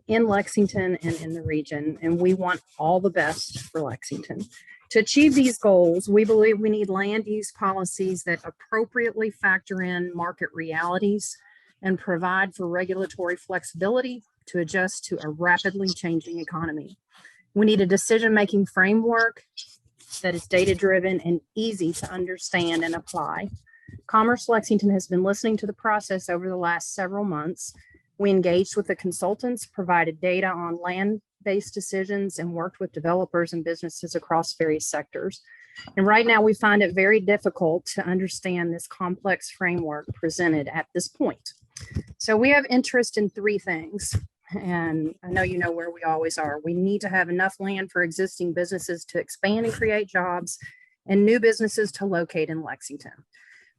in Lexington and in the region, and we want all the best for Lexington. To achieve these goals, we believe we need land use policies that appropriately factor in market realities and provide for regulatory flexibility to adjust to a rapidly changing economy. We need a decision-making framework that is data-driven and easy to understand and apply. Commerce Lexington has been listening to the process over the last several months. We engaged with the consultants, provided data on land-based decisions, and worked with developers and businesses across various sectors. And right now, we find it very difficult to understand this complex framework presented at this point. So we have interest in 3 things, and I know you know where we always are. We need to have enough land for existing businesses to expand and create jobs, and new businesses to locate in Lexington.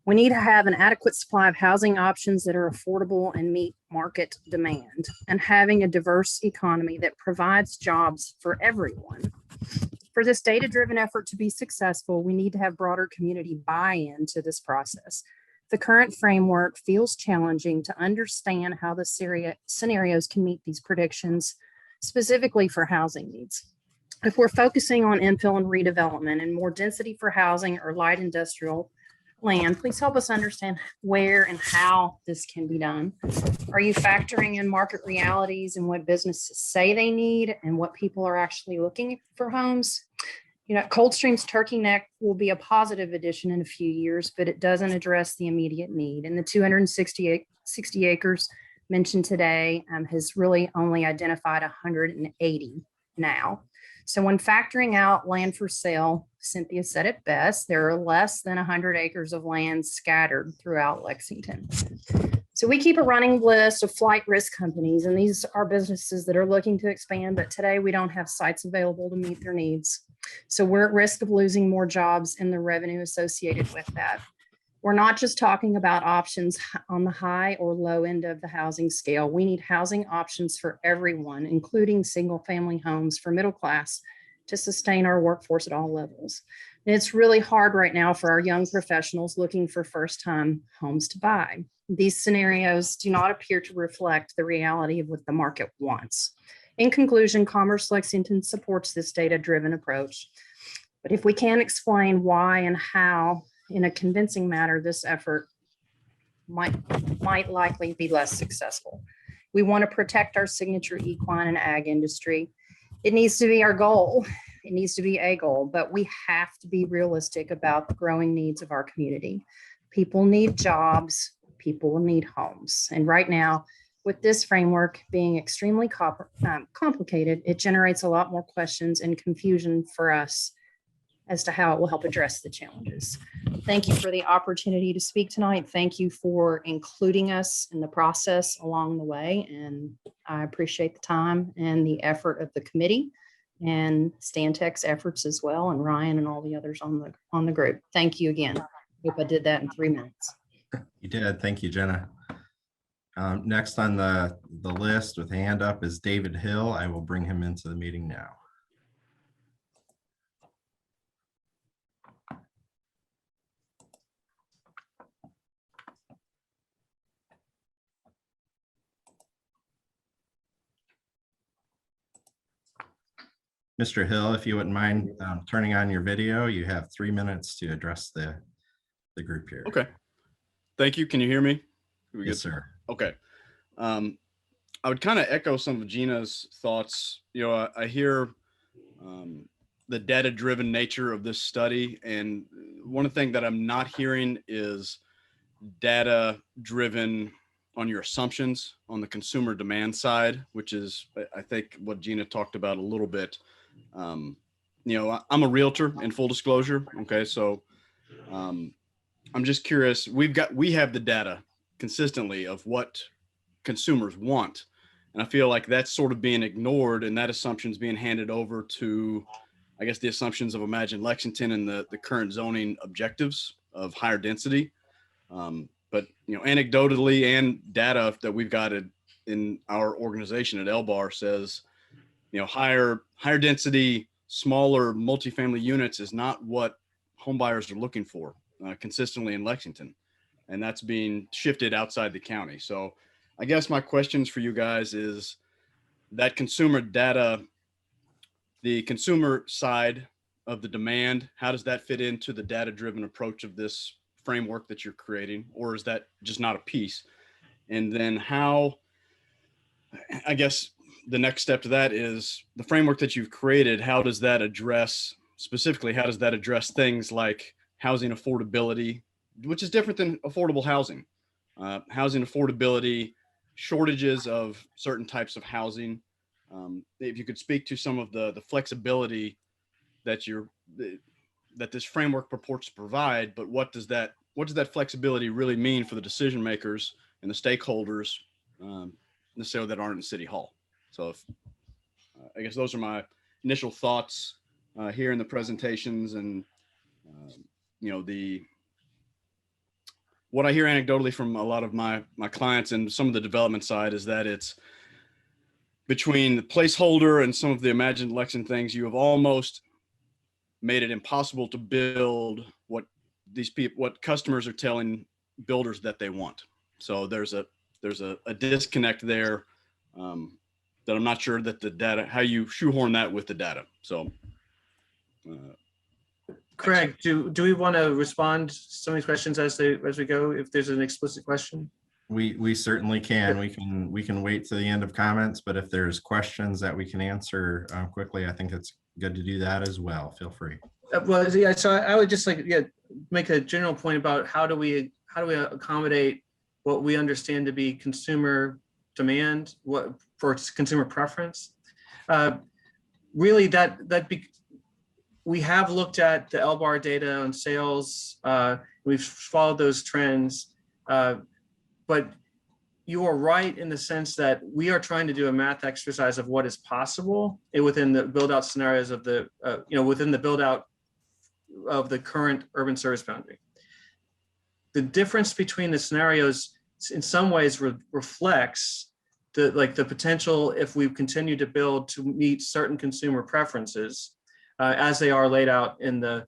We need to have an adequate supply of housing options that are affordable and meet market demand, and having a diverse economy that provides jobs for everyone. For this data-driven effort to be successful, we need to have broader community buy-in to this process. The current framework feels challenging to understand how the scenarios can meet these predictions, specifically for housing needs. If we're focusing on infill and redevelopment and more density for housing or light industrial land, please help us understand where and how this can be done. Are you factoring in market realities and what businesses say they need and what people are actually looking for homes? Coldstream's Turkey Neck will be a positive addition in a few years, but it doesn't address the immediate need. And the 260 acres mentioned today has really only identified 180 now. So when factoring out land for sale, Cynthia said it best, there are less than 100 acres of land scattered throughout Lexington. So we keep a running list of flight risk companies, and these are businesses that are looking to expand, but today we don't have sites available to meet their needs. So we're at risk of losing more jobs and the revenue associated with that. We're not just talking about options on the high or low end of the housing scale. We need housing options for everyone, including single family homes for middle class, to sustain our workforce at all levels. And it's really hard right now for our young professionals looking for first-time homes to buy. These scenarios do not appear to reflect the reality of what the market wants. In conclusion, Commerce Lexington supports this data-driven approach. But if we can't explain why and how in a convincing manner, this effort might likely be less successful. We want to protect our signature equine and ag industry. It needs to be our goal. It needs to be a goal, but we have to be realistic about the growing needs of our community. People need jobs, people need homes. And right now, with this framework being extremely complicated, it generates a lot more questions and confusion for us as to how it will help address the challenges. Thank you for the opportunity to speak tonight. Thank you for including us in the process along the way. And I appreciate the time and the effort of the committee and Stantec's efforts as well, and Ryan and all the others on the group. Thank you again. Hope I did that in 3 minutes. You did. Thank you, Jenna. Next on the list with hand up is David Hill. I will bring him into the meeting now. Mr. Hill, if you wouldn't mind turning on your video, you have 3 minutes to address the group here. Okay. Thank you. Can you hear me? Yes, sir. Okay. I would kind of echo some of Gina's thoughts. You know, I hear the data-driven nature of this study, and one thing that I'm not hearing is data-driven on your assumptions on the consumer demand side, which is, I think, what Gina talked about a little bit. You know, I'm a realtor, in full disclosure. Okay, so I'm just curious. We have the data consistently of what consumers want, and I feel like that's sort of being ignored, and that assumption's being handed over to, I guess, the assumptions of Imagine Lexington and the current zoning objectives of higher density. But you know, anecdotally and data that we've got in our organization at LBAR says, you know, higher density, smaller multifamily units is not what home buyers are looking for consistently in Lexington, and that's being shifted outside the county. So I guess my questions for you guys is that consumer data, the consumer side of the demand, how does that fit into the data-driven approach of this framework that you're creating, or is that just not a piece? And then how, I guess the next step to that is the framework that you've created, how does that address, specifically, how does that address things like housing affordability, which is different than affordable housing, housing affordability, shortages of certain types of housing. If you could speak to some of the flexibility that that this framework purports to provide, but what does that flexibility really mean for the decision makers and the stakeholders necessarily that aren't in City Hall? So I guess those are my initial thoughts here in the presentations, and you know, what I hear anecdotally from a lot of my clients and some of the development side is that it's between the placeholder and some of the Imagine Lexington things, you have almost made it impossible to build what customers are telling builders that they want. So there's a disconnect there that I'm not sure that the data, how you shoehorn that with the data. So Craig, do we want to respond to some of these questions as we go, if there's an explicit question? We certainly can. We can wait to the end of comments, but if there's questions that we can answer quickly, I think it's good to do that as well. Feel free. Well, yeah. So I would just make a general point about how do we accommodate what we understand to be consumer demand, what for consumer preference. Really, we have looked at the LBAR data on sales. We've followed those trends, but you are right in the sense that we are trying to do a math exercise of what is possible within the build out scenarios of the, within the build out of the current urban service boundary. The difference between the scenarios in some ways reflects the potential if we continue to build to meet certain consumer preferences as they are laid out in the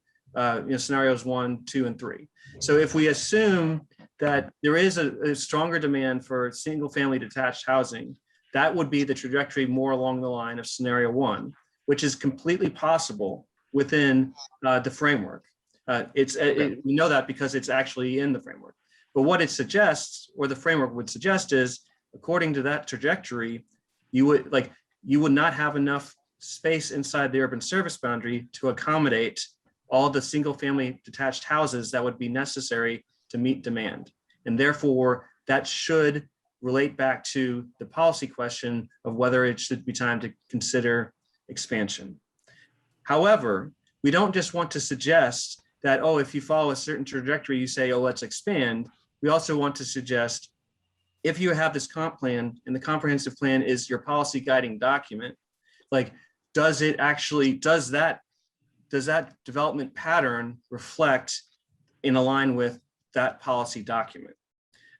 scenarios 1, 2, and 3. So if we assume that there is a stronger demand for single family detached housing, that would be the trajectory more along the line of scenario 1, which is completely possible within the framework. We know that because it's actually in the framework. But what it suggests, or the framework would suggest, is according to that trajectory, you would not have enough space inside the urban service boundary to accommodate all the single family detached houses that would be necessary to meet demand. And therefore, that should relate back to the policy question of whether it should be time to consider expansion. However, we don't just want to suggest that, oh, if you follow a certain trajectory, you say, oh, let's expand. We also want to suggest, if you have this comp plan and the comprehensive plan is your policy guiding document, does that development pattern reflect in align with that policy document?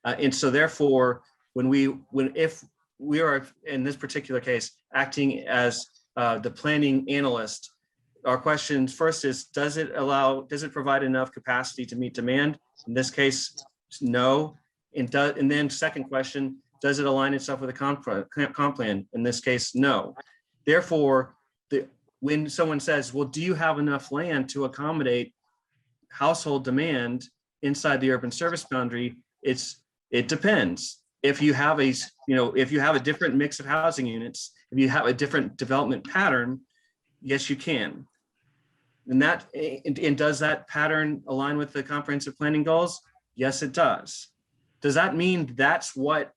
And so therefore, if we are in this particular case acting as the planning analyst, our question first is, does it provide enough capacity to meet demand? In this case, no. And then second question, does it align itself with a comp plan? In this case, no. Therefore, when someone says, well, do you have enough land to accommodate household demand inside the urban service boundary? It depends. If you have a different mix of housing units, if you have a different development pattern, yes, you can. And does that pattern align with the comprehensive planning goals? Yes, it does. Does that mean that's what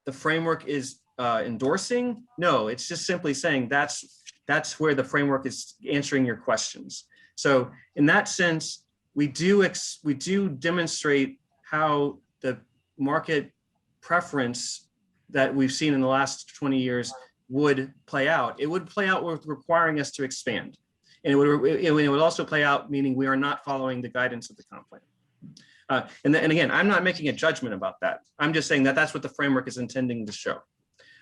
the framework is endorsing? No, it's just simply saying that's where the framework is answering your questions. So in that sense, we do demonstrate how the market preference that we've seen in the last 20 years would play out. It would play out with requiring us to expand. And it would also play out meaning we are not following the guidance of the comp plan. And again, I'm not making a judgment about that. I'm just saying that that's what the framework is intending to show.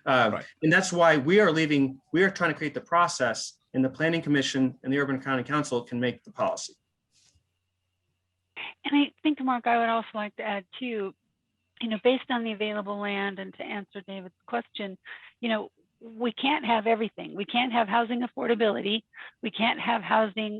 Right. And that's why we are trying to create the process, and the Planning Commission and the Urban County Council can make the policy. And I think, Mark, I would also like to add too, based on the available land, and to answer David's question, we can't have everything. We can't have housing affordability. We can't have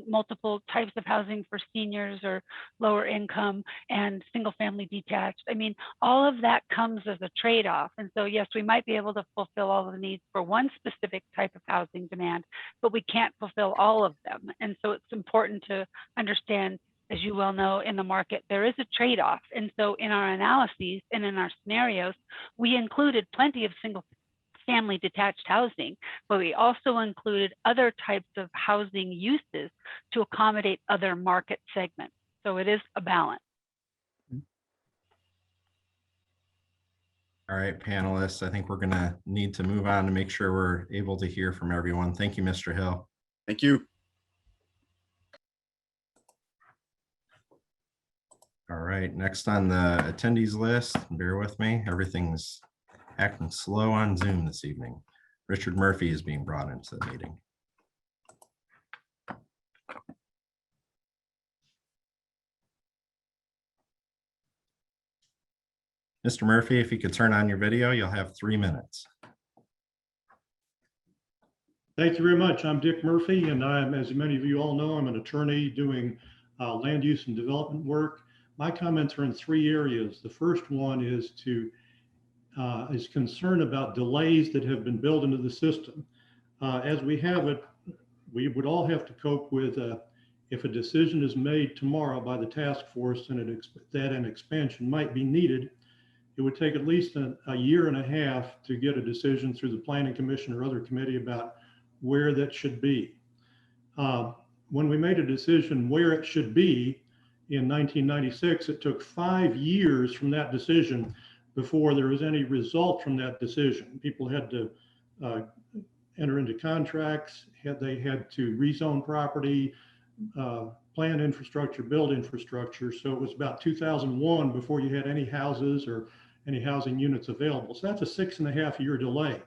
multiple types of housing for seniors or lower income and single family detached. I mean, all of that comes as a trade-off. And so, yes, we might be able to fulfill all of the needs for one specific type of housing demand, but we can't fulfill all of them. And so it's important to understand, as you well know, in the market, there is a trade-off. And so in our analyses and in our scenarios, we included plenty of single family detached housing, but we also included other types of housing uses to accommodate other market segments. So it is a balance. All right, panelists, I think we're going to need to move on to make sure we're able to hear from everyone. Thank you, Mr. Hill. Thank you. All right, next on the attendees list, bear with me, everything's acting slow on Zoom this evening. Richard Murphy is being brought into the meeting. Mr. Murphy, if you could turn on your video, you'll have 3 minutes. Thank you very much. I'm Dick Murphy, and as many of you all know, I'm an attorney doing land use and development work. My comments are in 3 areas. The first one is concern about delays that have been built into the system. As we have it, we would all have to cope with if a decision is made tomorrow by the task force and that an expansion might be needed, it would take at least a year and a half to get a decision through the Planning Commission or other committee about where that should be. When we made a decision where it should be in 1996, it took 5 years from that decision before there was any result from that decision. People had to enter into contracts, they had to rezone property, plan infrastructure, build infrastructure. So it was about 2001 before you had any houses or any housing units available. So that's a 6.5 year delay.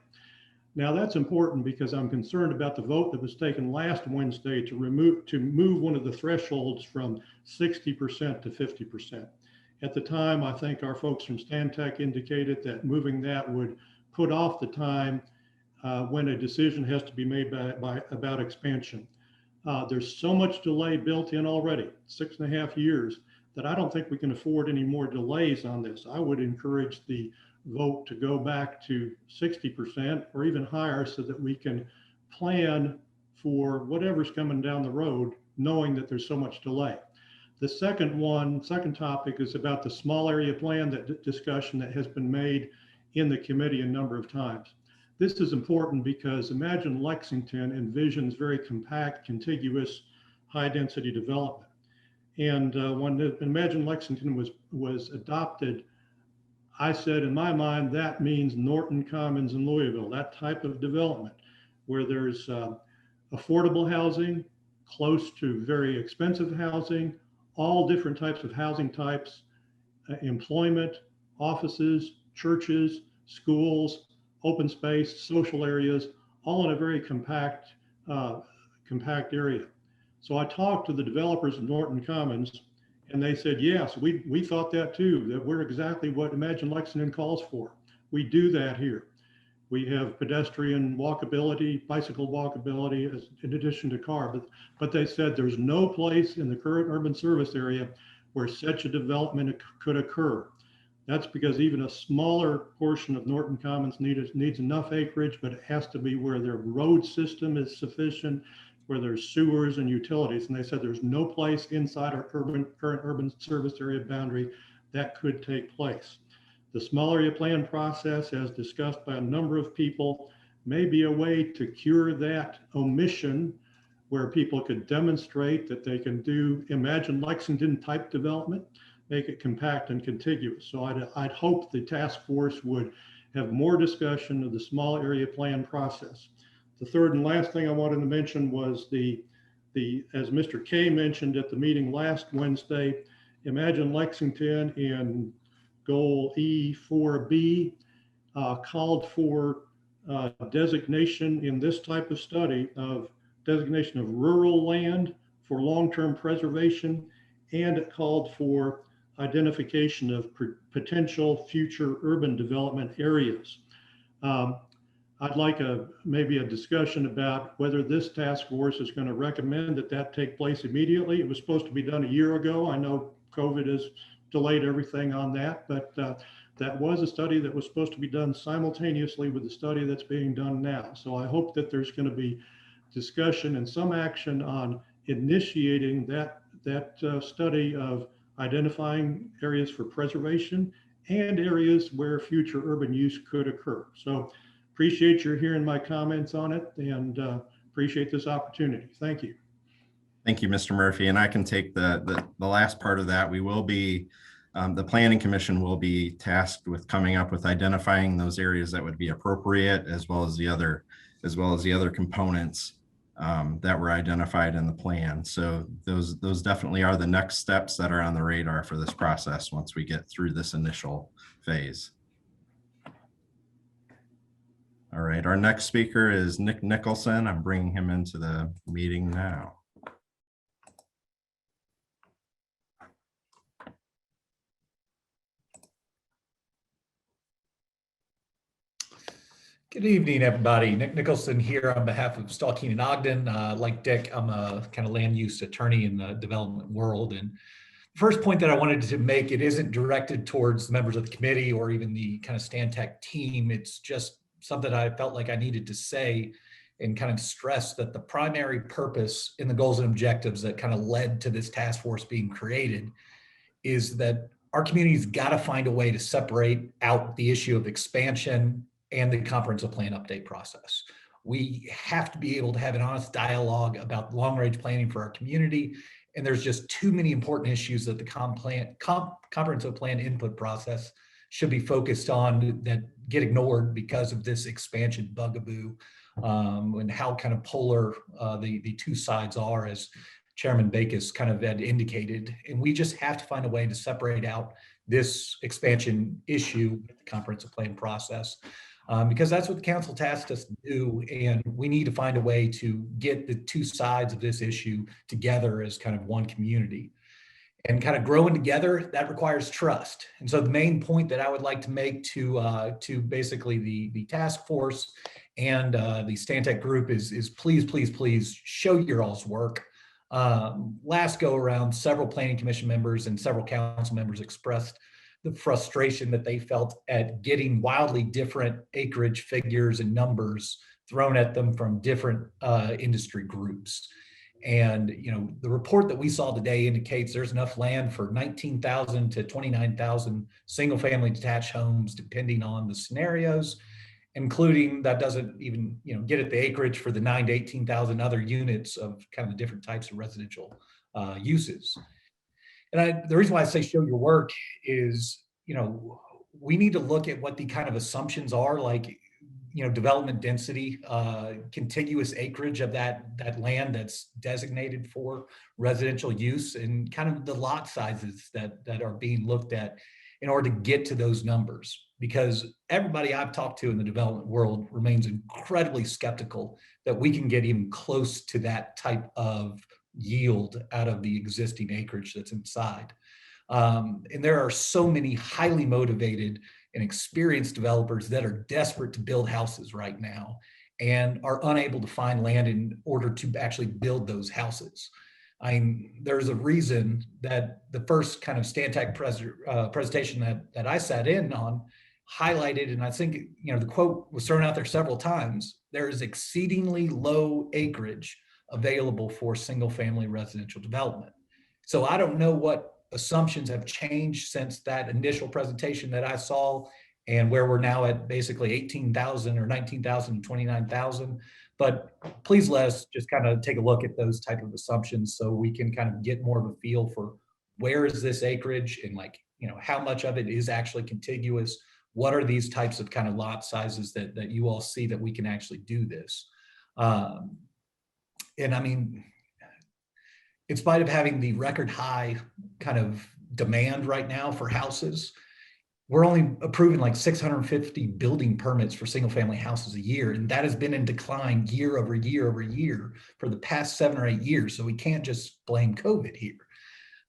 Now that's important because I'm concerned about the vote that was taken last Wednesday to move one of the thresholds from 60% to 50%. At the time, I think our folks from Stantec indicated that moving that would put off the time when a decision has to be made about expansion. There's so much delay built in already, 6.5 years, that I don't think we can afford any more delays on this. I would encourage the vote to go back to 60% or even higher so that we can plan for whatever's coming down the road, knowing that there's so much delay. The second topic is about the small area plan, that discussion that has been made in the committee a number of times. This is important because Imagine Lexington envisions very compact, contiguous, high density development. And when Imagine Lexington was adopted, I said in my mind, that means Norton Commons in Louisville, that type of development where there's affordable housing, close to very expensive housing, all different types of housing types, employment, offices, churches, schools, open space, social areas, all in a very compact area. So I talked to the developers of Norton Commons, and they said, yes, we thought that too, that we're exactly what Imagine Lexington calls for. We do that here. We have pedestrian walkability, bicycle walkability, in addition to car, but they said there's no place in the current urban service area where such a development could occur. That's because even a smaller portion of Norton Commons needs enough acreage, but it has to be where their road system is sufficient, where there's sewers and utilities. And they said there's no place inside our current urban service area boundary that could take place. The small area plan process, as discussed by a number of people, may be a way to cure that omission where people could demonstrate that they can do Imagine Lexington type development, make it compact and contiguous. So I'd hope the task force would have more discussion of the small area plan process. The third and last thing I wanted to mention was as Mr. Kay mentioned at the meeting last Wednesday, Imagine Lexington in goal E4B called for designation in this type of study of designation of rural land for long-term preservation, and it called for identification of potential future urban development areas. I'd like maybe a discussion about whether this task force is going to recommend that take place immediately. It was supposed to be done a year ago. I know COVID has delayed everything on that, but that was a study that was supposed to be done simultaneously with the study that's being done now. So I hope that there's going to be discussion and some action on initiating that study of identifying areas for preservation and areas where future urban use could occur. So appreciate your hearing my comments on it, and appreciate this opportunity. Thank you. Thank you, Mr. Murphy. And I can take the last part of that. We will be, the Planning Commission will be tasked with coming up with identifying those areas that would be appropriate, as well as the other components that were identified in the plan. So those definitely are the next steps that are on the radar for this process once we get through this initial phase. All right, our next speaker is Nick Nicholson. I'm bringing him into the meeting now. Good evening, everybody. Nick Nicholson here on behalf of Stalkeen and Ogden. Like Dick, I'm a kind of land use attorney in the development world. And the first point that I wanted to make, it isn't directed towards the members of the committee or even the kind of Stantec team. It's just something I felt like I needed to say and kind of stress that the primary purpose in the goals and objectives that kind of led to this task force being created is that our community's got to find a way to separate out the issue of expansion and the comprehensive plan update process. We have to be able to have an honest dialogue about long-range planning for our community. And there's just too many important issues that the comprehensive plan input process should be focused on that get ignored because of this expansion bugaboo, and how kind of polar the two sides are, as Chairman Bacus kind of had indicated. And we just have to find a way to separate out this expansion issue with the comprehensive plan process, because that's what the council tasked us to do. And we need to find a way to get the two sides of this issue together as kind of one community. And kind of growing together, that requires trust. And so the main point that I would like to make to basically the task force and the Stantec group is please, please, please show your all's work. Last go around, several planning commission members and several council members expressed the frustration that they felt at getting wildly different acreage figures and numbers thrown at them from different industry groups. And, you know, the report that we saw today indicates there's enough land for 19,000 to 29,000 single family detached homes, depending on the scenarios, including that doesn't even, you know, get at the acreage for the 9,000 to 18,000 other units of kind of the different types of residential uses. And the reason why I say show your work is, you know, we need to look at what the kind of assumptions are, like, you know, development density, contiguous acreage of that land that's designated for residential use, and kind of the lot sizes that are being looked at in order to get to those numbers. Because everybody I've talked to in the development world remains incredibly skeptical that we can get even close to that type of yield out of the existing acreage that's inside. And there are so many highly motivated and experienced developers that are desperate to build houses right now and are unable to find land in order to actually build those houses. I mean, there's a reason that the first kind of Stantec presentation that I sat in on highlighted, and I think, you know, the quote was thrown out there several times, there is exceedingly low acreage available for single family residential development. So I don't know what assumptions have changed since that initial presentation that I saw, and where we're now at basically 18,000 or 19,000 and 29,000. But please let us just kind of take a look at those type of assumptions so we can kind of get more of a feel for where is this acreage, and, like, you know, how much of it is actually contiguous. What are these types of kind of lot sizes that you all see that we can actually do this? And I mean, in spite of having the record high kind of demand right now for houses, we're only approving like 650 building permits for single family houses a year. And that has been in decline year over year over year for the past 7 or 8 years. So we can't just blame COVID here.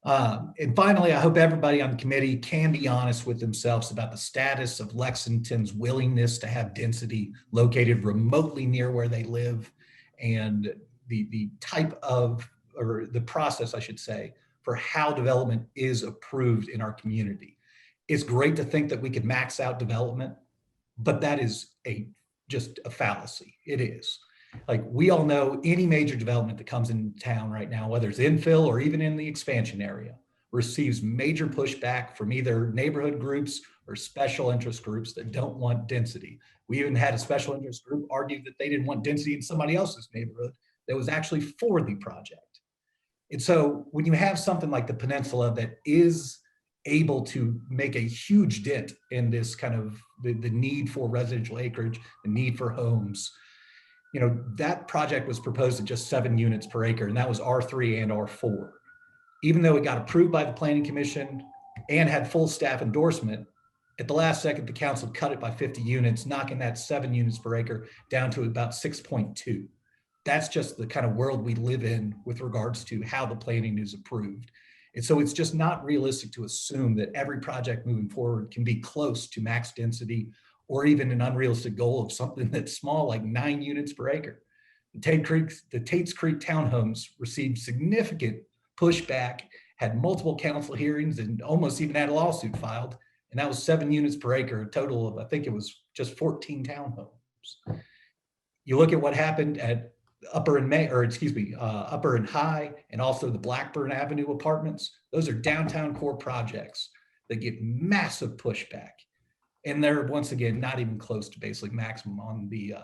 And finally, I hope everybody on the committee can be honest with themselves about the status of Lexington's willingness to have density located remotely near where they live, and the type of, or the process, I should say, for how development is approved in our community. It's great to think that we could max out development, but that is just a fallacy. It is. Like, we all know any major development that comes into town right now, whether it's infill or even in the expansion area, receives major pushback from either neighborhood groups or special interest groups that don't want density. We even had a special interest group argue that they didn't want density in somebody else's neighborhood that was actually for the project. And so when you have something like the peninsula that is able to make a huge dent in this kind of the need for residential acreage, the need for homes, you know, that project was proposed at just 7 units per acre, and that was R3 and R4. Even though it got approved by the Planning Commission and had full staff endorsement, at the last second, the council cut it by 50 units, knocking that 7 units per acre down to about 6.2. That's just the kind of world we live in with regards to how the planning is approved. And so it's just not realistic to assume that every project moving forward can be close to max density, or even an unrealistic goal of something that's small, like 9 units per acre. The Tates Creek townhomes received significant pushback, had multiple council hearings, and almost even had a lawsuit filed. And that was 7 units per acre, a total of, I think it was just 14 townhomes. You look at what happened at Upper and High, and also the Blackburn Avenue apartments. Those are downtown core projects. that get massive pushback. And they're, once again, not even close to basically maximum on the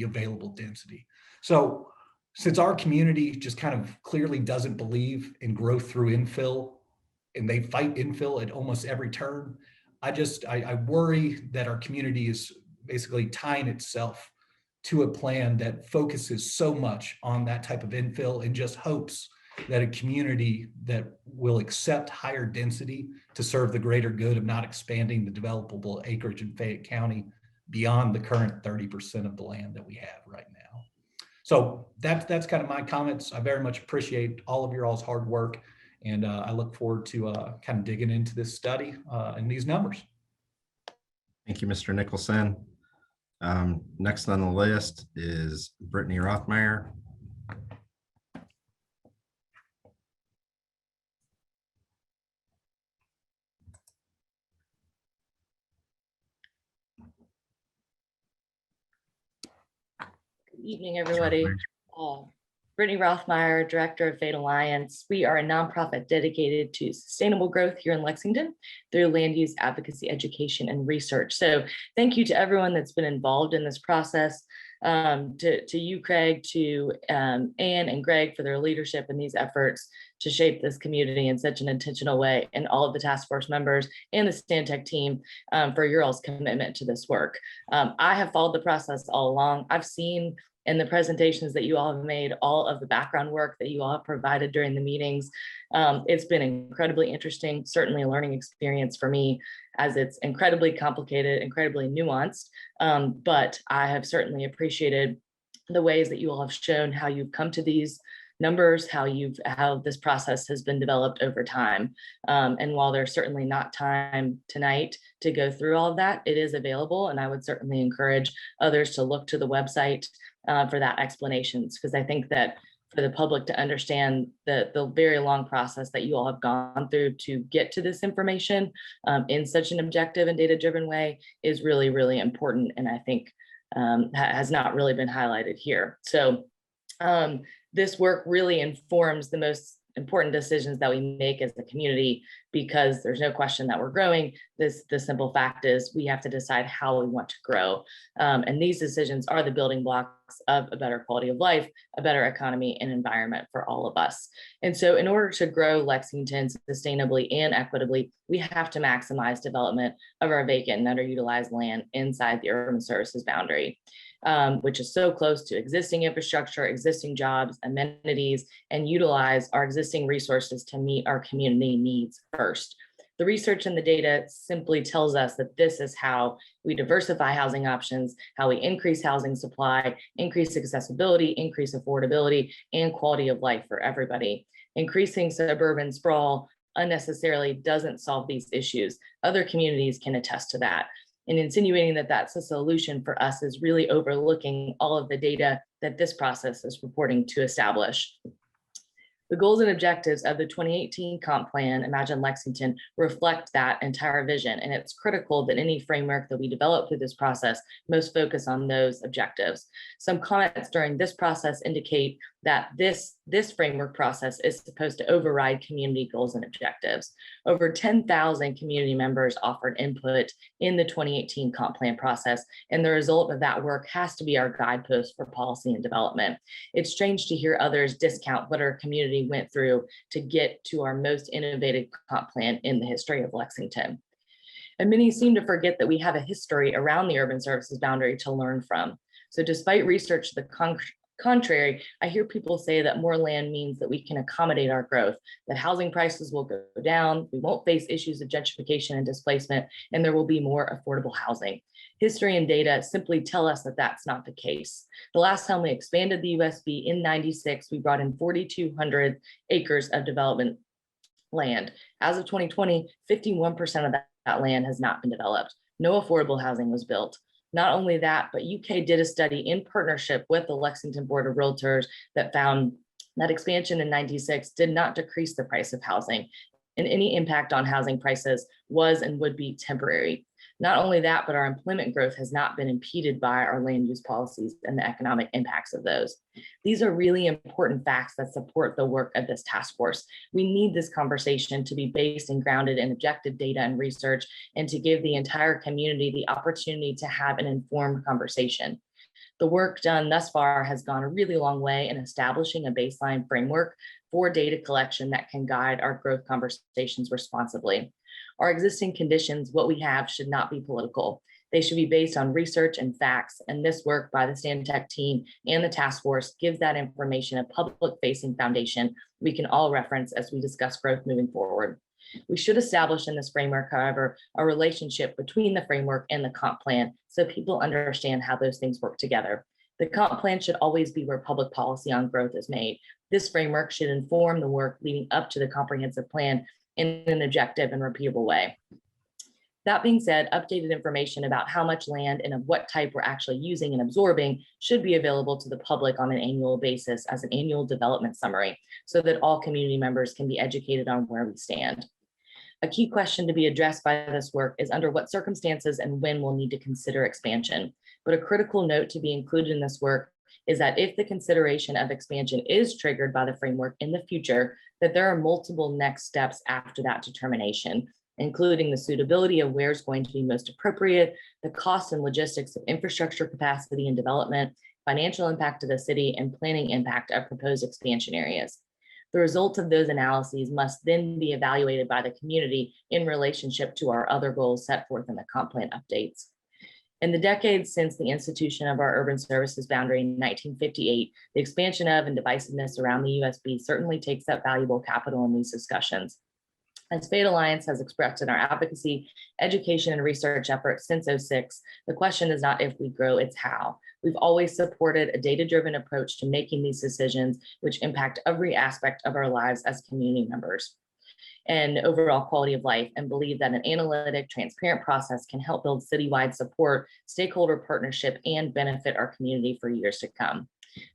available density. So since our community just kind of clearly doesn't believe in growth through infill, and they fight infill at almost every turn, I worry that our community is basically tying itself to a plan that focuses so much on that type of infill and just hopes that a community that will accept higher density to serve the greater good of not expanding the developable acreage in Fayette County beyond the current 30% of the land that we have right now. So that's kind of my comments. I very much appreciate all of your all's hard work, and I look forward to kind of digging into this study and these numbers. Thank you, Mr. Nicholson. Next on the list is Brittany Rothmeyer. Good evening, everybody. Brittany Rothmeyer, Director of Fayette Alliance. We are a nonprofit dedicated to sustainable growth here in Lexington through land use advocacy, education, and research. So thank you to everyone that's been involved in this process, to you, Craig, to Ann and Greg for their leadership in these efforts to shape this community in such an intentional way, and all of the task force members and the Stantec team for your all's commitment to this work. I have followed the process all along. I've seen in the presentations that you all have made, all of the background work that you all have provided during the meetings. It's been incredibly interesting, certainly a learning experience for me, as it's incredibly complicated, incredibly nuanced. But I have certainly appreciated the ways that you all have shown how you've come to these numbers, how this process has been developed over time. And while there's certainly not time tonight to go through all of that, it is available. And I would certainly encourage others to look to the website for that explanations, because I think that for the public to understand the very long process that you all have gone through to get to this information in such an objective and data-driven way is really, really important. And I think has not really been highlighted here. So this work really informs the most important decisions that we make as a community, because there's no question that we're growing. The simple fact is we have to decide how we want to grow. And these decisions are the building blocks of a better quality of life, a better economy and environment for all of us. And so in order to grow Lexington sustainably and equitably, we have to maximize development of our vacant and underutilized land inside the urban services boundary, which is so close to existing infrastructure, existing jobs, amenities, and utilize our existing resources to meet our community needs first. The research and the data simply tells us that this is how we diversify housing options, how we increase housing supply, increase accessibility, increase affordability, and quality of life for everybody. Increasing suburban sprawl unnecessarily doesn't solve these issues. Other communities can attest to that. And insinuating that that's a solution for us is really overlooking all of the data that this process is purporting to establish. The goals and objectives of the 2018 comp plan, Imagine Lexington, reflect that entire vision. And it's critical that any framework that we develop through this process most focus on those objectives. Some comments during this process indicate that this framework process is supposed to override community goals and objectives. Over 10,000 community members offered input in the 2018 comp plan process, and the result of that work has to be our guidepost for policy and development. It's strange to hear others discount what our community went through to get to our most innovative comp plan in the history of Lexington. And many seem to forget that we have a history around the urban services boundary to learn from. So despite research to the contrary, I hear people say that more land means that we can accommodate our growth, that housing prices will go down, we won't face issues of gentrification and displacement, and there will be more affordable housing. History and data simply tell us that that's not the case. The last time we expanded the USB in '96, we brought in 4,200 acres of development land. As of 2020, 51% of that land has not been developed. No affordable housing was built. Not only that, but UK did a study in partnership with the Lexington Board of Realtors that found that expansion in '96 did not decrease the price of housing, and any impact on housing prices was and would be temporary. Not only that, but our employment growth has not been impeded by our land use policies and the economic impacts of those. These are really important facts that support the work of this task force. We need this conversation to be based and grounded in objective data and research, and to give the entire community the opportunity to have an informed conversation. The work done thus far has gone a really long way in establishing a baseline framework for data collection that can guide our growth conversations responsibly. Our existing conditions, what we have, should not be political. They should be based on research and facts, and this work by the Stantec team and the task force gives that information a public-facing foundation we can all reference as we discuss growth moving forward. We should establish in this framework, however, a relationship between the framework and the comp plan so people understand how those things work together. The comp plan should always be where public policy on growth is made. This framework should inform the work leading up to the comprehensive plan in an objective and repeatable way. That being said, updated information about how much land and of what type we're actually using and absorbing should be available to the public on an annual basis as an annual development summary, so that all community members can be educated on where we stand. A key question to be addressed by this work is under what circumstances and when we'll need to consider expansion. But a critical note to be included in this work is that if the consideration of expansion is triggered by the framework in the future, that there are multiple next steps after that determination, including the suitability of where is going to be most appropriate, the cost and logistics of infrastructure capacity and development, financial impact to the city, and planning impact of proposed expansion areas. The results of those analyses must then be evaluated by the community in relationship to our other goals set forth in the comp plan updates. In the decades since the institution of our urban services boundary in 1958, the expansion of and divisiveness around the USB certainly takes up valuable capital in these discussions. As Fate Alliance has expressed in our advocacy, education, and research efforts since '06, the question is not if we grow, it's how. We've always supported a data-driven approach to making these decisions, which impact every aspect of our lives as community members and overall quality of life, and believe that an analytic, transparent process can help build citywide support, stakeholder partnership, and benefit our community for years to come.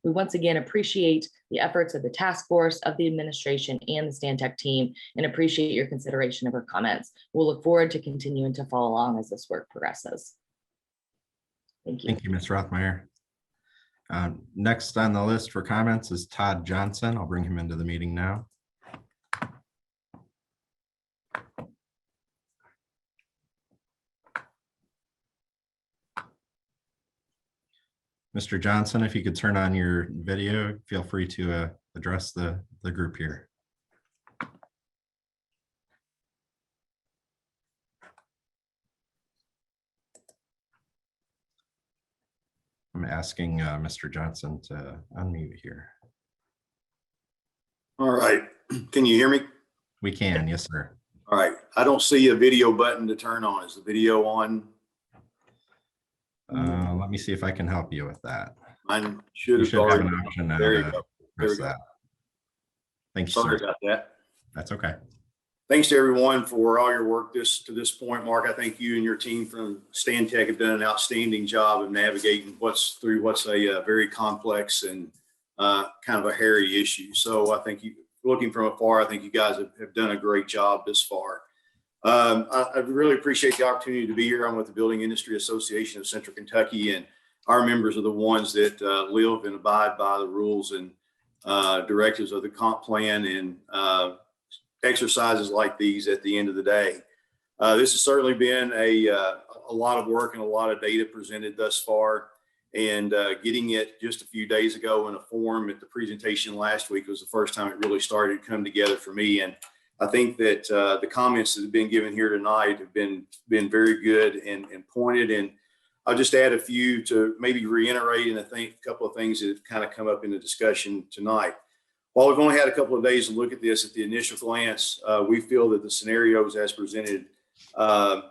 We once again appreciate the efforts of the task force, of the administration, and the Stantec team, and appreciate your consideration of our comments. We'll look forward to continuing to follow along as this work progresses. Thank you. Thank you, Ms. Rothmeyer. Next on the list for comments is Todd Johnson. I'll bring him into the meeting now. Mr. Johnson, if you could turn on your video, feel free to address the group here. I'm asking Mr. Johnson to unmute here. All right. Can you hear me? We can, yes, sir. All right. I don't see a video button to turn on. Is the video on? Let me see if I can help you with that. Mine You should should have have already. an option There you to go. press There we go. that. Thank you, Sorry sir. about that. That's okay. Thanks to everyone for all your work to this point. Mark, I think you and your team from Stantec have done an outstanding job of navigating what's a very complex and kind of a hairy issue. So I think looking from afar, I think you guys have done a great job this far. I really appreciate the opportunity to be here. I'm with the Building Industry Association of Central Kentucky, and our members are the ones that live and abide by the rules and directives of the comp plan and exercises like these at the end of the day. This has certainly been a lot of work and a lot of data presented thus far, and getting it just a few days ago in a form at the presentation last week was the first time it really started to come together for me. And I think that the comments that have been given here tonight have been very good and pointed. And I'll just add a few to maybe reiterate, and I think a couple of things that have kind of come up in the discussion tonight. While we've only had a couple of days to look at this at the initial glance, we feel that the scenarios as presented don't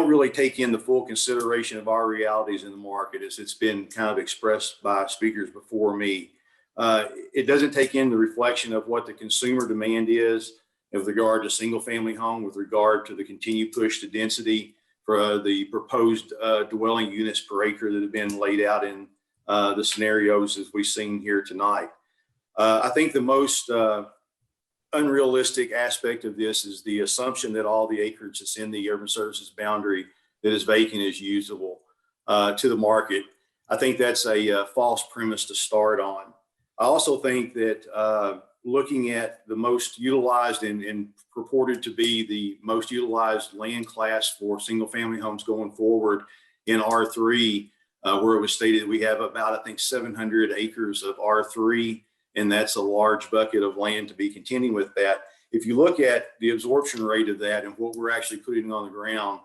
really take in the full consideration of our realities in the market as it's been kind of expressed by speakers before me. It doesn't take in the reflection of what the consumer demand is with regard to single family home, with regard to the continued push to density for the proposed dwelling units per acre that have been laid out in the scenarios as we've seen here tonight. I think the most unrealistic aspect of this is the assumption that all the acreage that's in the urban services boundary that is vacant is usable to the market. I think that's a false premise to start on. I also think that looking at the most utilized and purported to be the most utilized land class for single family homes going forward in R3, where it was stated that we have about, I think, 700 acres of R3, and that's a large bucket of land to be contending with that. If you look at the absorption rate of that and what we're actually putting on the ground,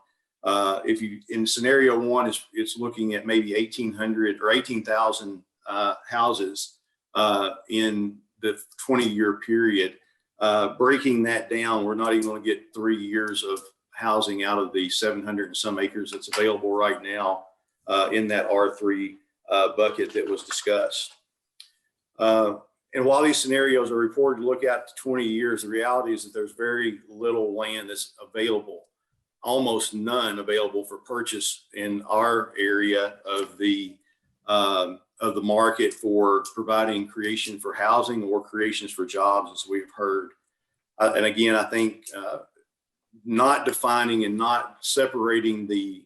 if you in scenario one, it's looking at maybe 1,800 or 18,000 houses in the 20-year period. Breaking that down, we're not even going to get 3 years of housing out of the 700 and some acres that's available right now in that R3 bucket that was discussed. And while these scenarios are reported to look out to 20 years, the reality is that there's very little land that's available, almost none available for purchase in our area of the market for providing creation for housing or creations for jobs, as we've heard. And again, I think not defining and not separating the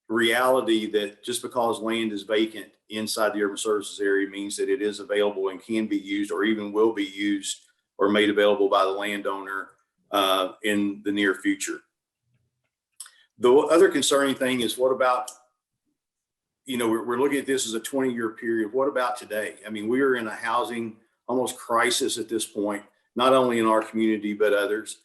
reality that just because land is vacant inside the urban services area means that it is available and can be used or even will be used or made available by the landowner in the near future. The other concerning thing is, what about, we're looking at this as a 20-year period. What about today? I mean, we are in a housing almost crisis at this point, not only in our community, but others.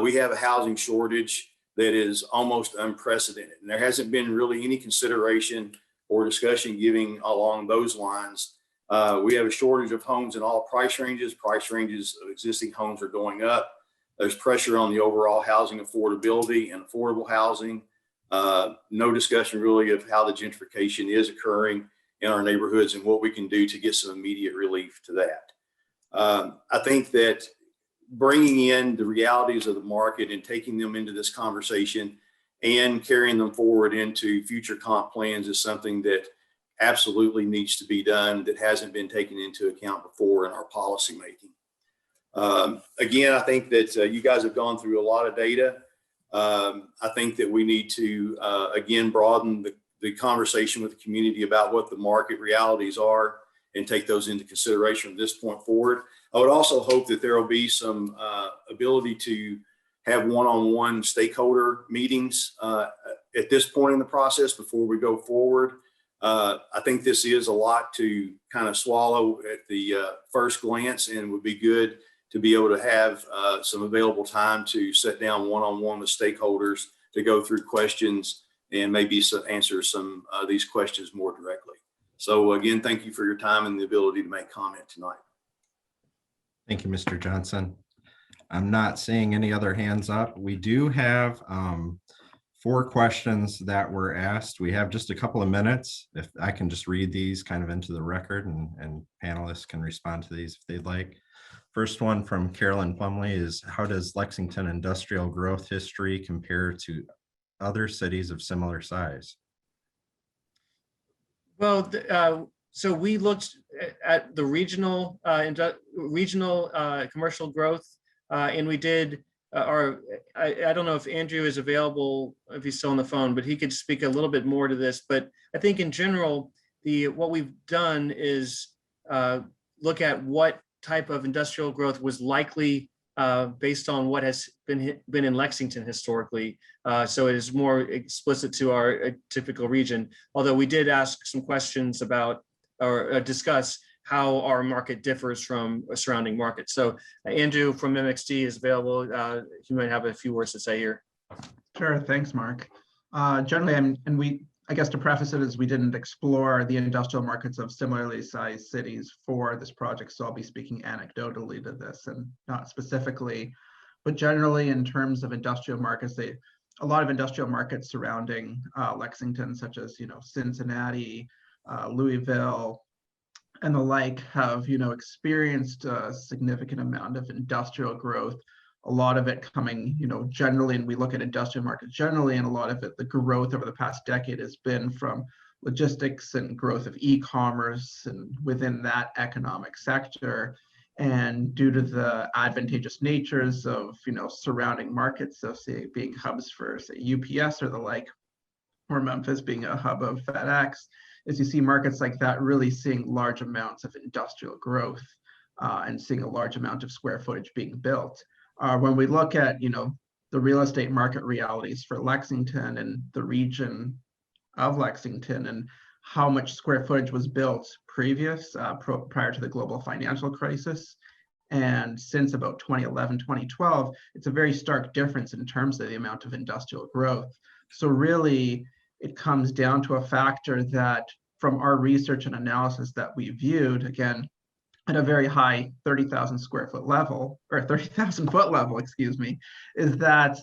We have a housing shortage that is almost unprecedented. And there hasn't been really any consideration or discussion giving along those lines. We have a shortage of homes in all price ranges. Price ranges of existing homes are going up. There's pressure on the overall housing affordability and affordable housing. No discussion really of how the gentrification is occurring in our neighborhoods and what we can do to get some immediate relief to that. I think that bringing in the realities of the market and taking them into this conversation and carrying them forward into future comp plans is something that absolutely needs to be done, that hasn't been taken into account before in our policy making. Again, I think that you guys have gone through a lot of data. I think that we need to, again, broaden the conversation with the community about what the market realities are and take those into consideration from this point forward. I would also hope that there will be some ability to have one-on-one stakeholder meetings at this point in the process before we go forward. I think this is a lot to kind of swallow at the first glance, and would be good to be able to have some available time to sit down one-on-one with stakeholders to go through questions and maybe answer some of these questions more directly. So again, thank you for your time and the ability to make comment tonight. Thank you, Mr. Johnson. I'm not seeing any other hands up. We do have 4 questions that were asked. We have just a couple of minutes. If I can just read these kind of into the record, and panelists can respond to these if they'd like. First one from Carolyn Plumley is, how does Lexington industrial growth history compare to other cities of similar size? Well, so we looked at the regional commercial growth, and we did I don't know if Andrew is available, if he's still on the phone, but he could speak a little bit more to this. But I think in general, what we've done is look at what type of industrial growth was likely based on what has been in Lexington historically. So it is more explicit to our typical region, although we did ask some questions about or discuss how our market differs from a surrounding market. So Andrew from MXD is available. You might have a few words to say here. Sure, thanks, Mark. Generally, I guess to preface it, is we didn't explore the industrial markets of similarly sized cities for this project, so I'll be speaking anecdotally to this and not specifically. But generally, in terms of industrial markets, a lot of industrial markets surrounding Lexington, such as Cincinnati, Louisville, and the like, have experienced a significant amount of industrial growth. A lot of it coming, generally, and we look at industrial markets generally, and a lot of it, the growth over the past decade has been from logistics and growth of e-commerce and within that economic sector. And due to the advantageous natures of, surrounding markets, so say being hubs for say UPS or the like, or Memphis being a hub of FedEx, is you see markets like that really seeing large amounts of industrial growth and seeing a large amount of square footage being built. When we look at, the real estate market realities for Lexington and the region of Lexington and how much square footage was built prior to the global financial crisis. And since about 2011, 2012, it's a very stark difference in terms of the amount of industrial growth. So really, it comes down to a factor that from our research and analysis that we viewed, again, at a very high 30,000 square foot level, or 30,000 foot level, excuse me, is that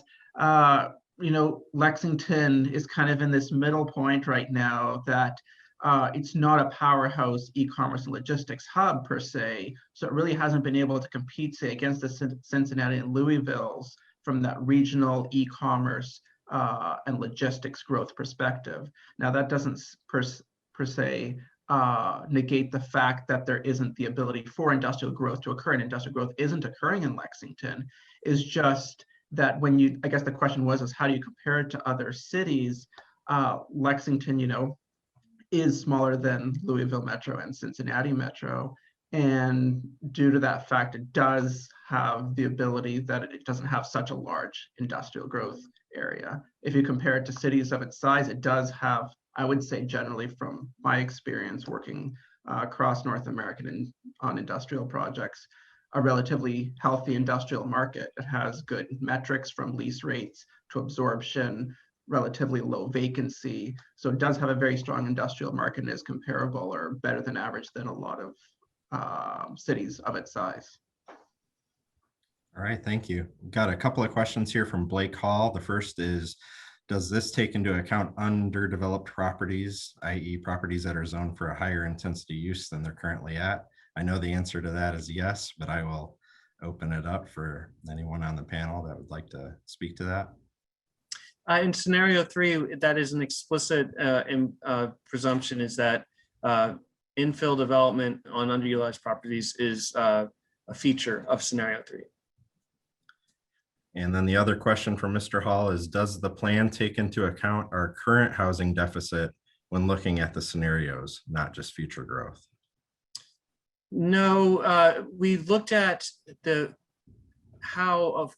Lexington is kind of in this middle point right now that it's not a powerhouse e-commerce and logistics hub per se. So it really hasn't been able to compete, say, against the Cincinnati and Louisville's from that regional e-commerce and logistics growth perspective. Now that doesn't per se negate the fact that there isn't the ability for industrial growth to occur, and industrial growth isn't occurring in Lexington. Is just that when I guess the question is how do you compare it to other cities? Lexington, is smaller than Louisville Metro and Cincinnati Metro. And due to that fact, it does have the ability that it doesn't have such a large industrial growth area. If you compare it to cities of its size, it does have, I would say generally from my experience working across North America and on industrial projects, a relatively healthy industrial market. It has good metrics from lease rates to absorption, relatively low vacancy. So it does have a very strong industrial market and is comparable or better than average than a lot of cities of its size. All right, thank you. Got a couple of questions here from Blake Hall. The first is, does this take into account underdeveloped properties, i.e. properties that are zoned for a higher intensity use than they're currently at? I know the answer to that is yes, but I will open it up for anyone on the panel that would like to speak to that. In scenario 3, that is an explicit presumption, is that infill development on underutilized properties is a feature of scenario 3. And then the other question from Mr. Hall is, does the plan take into account our current housing deficit when looking at the scenarios, not just future growth? No, we looked at how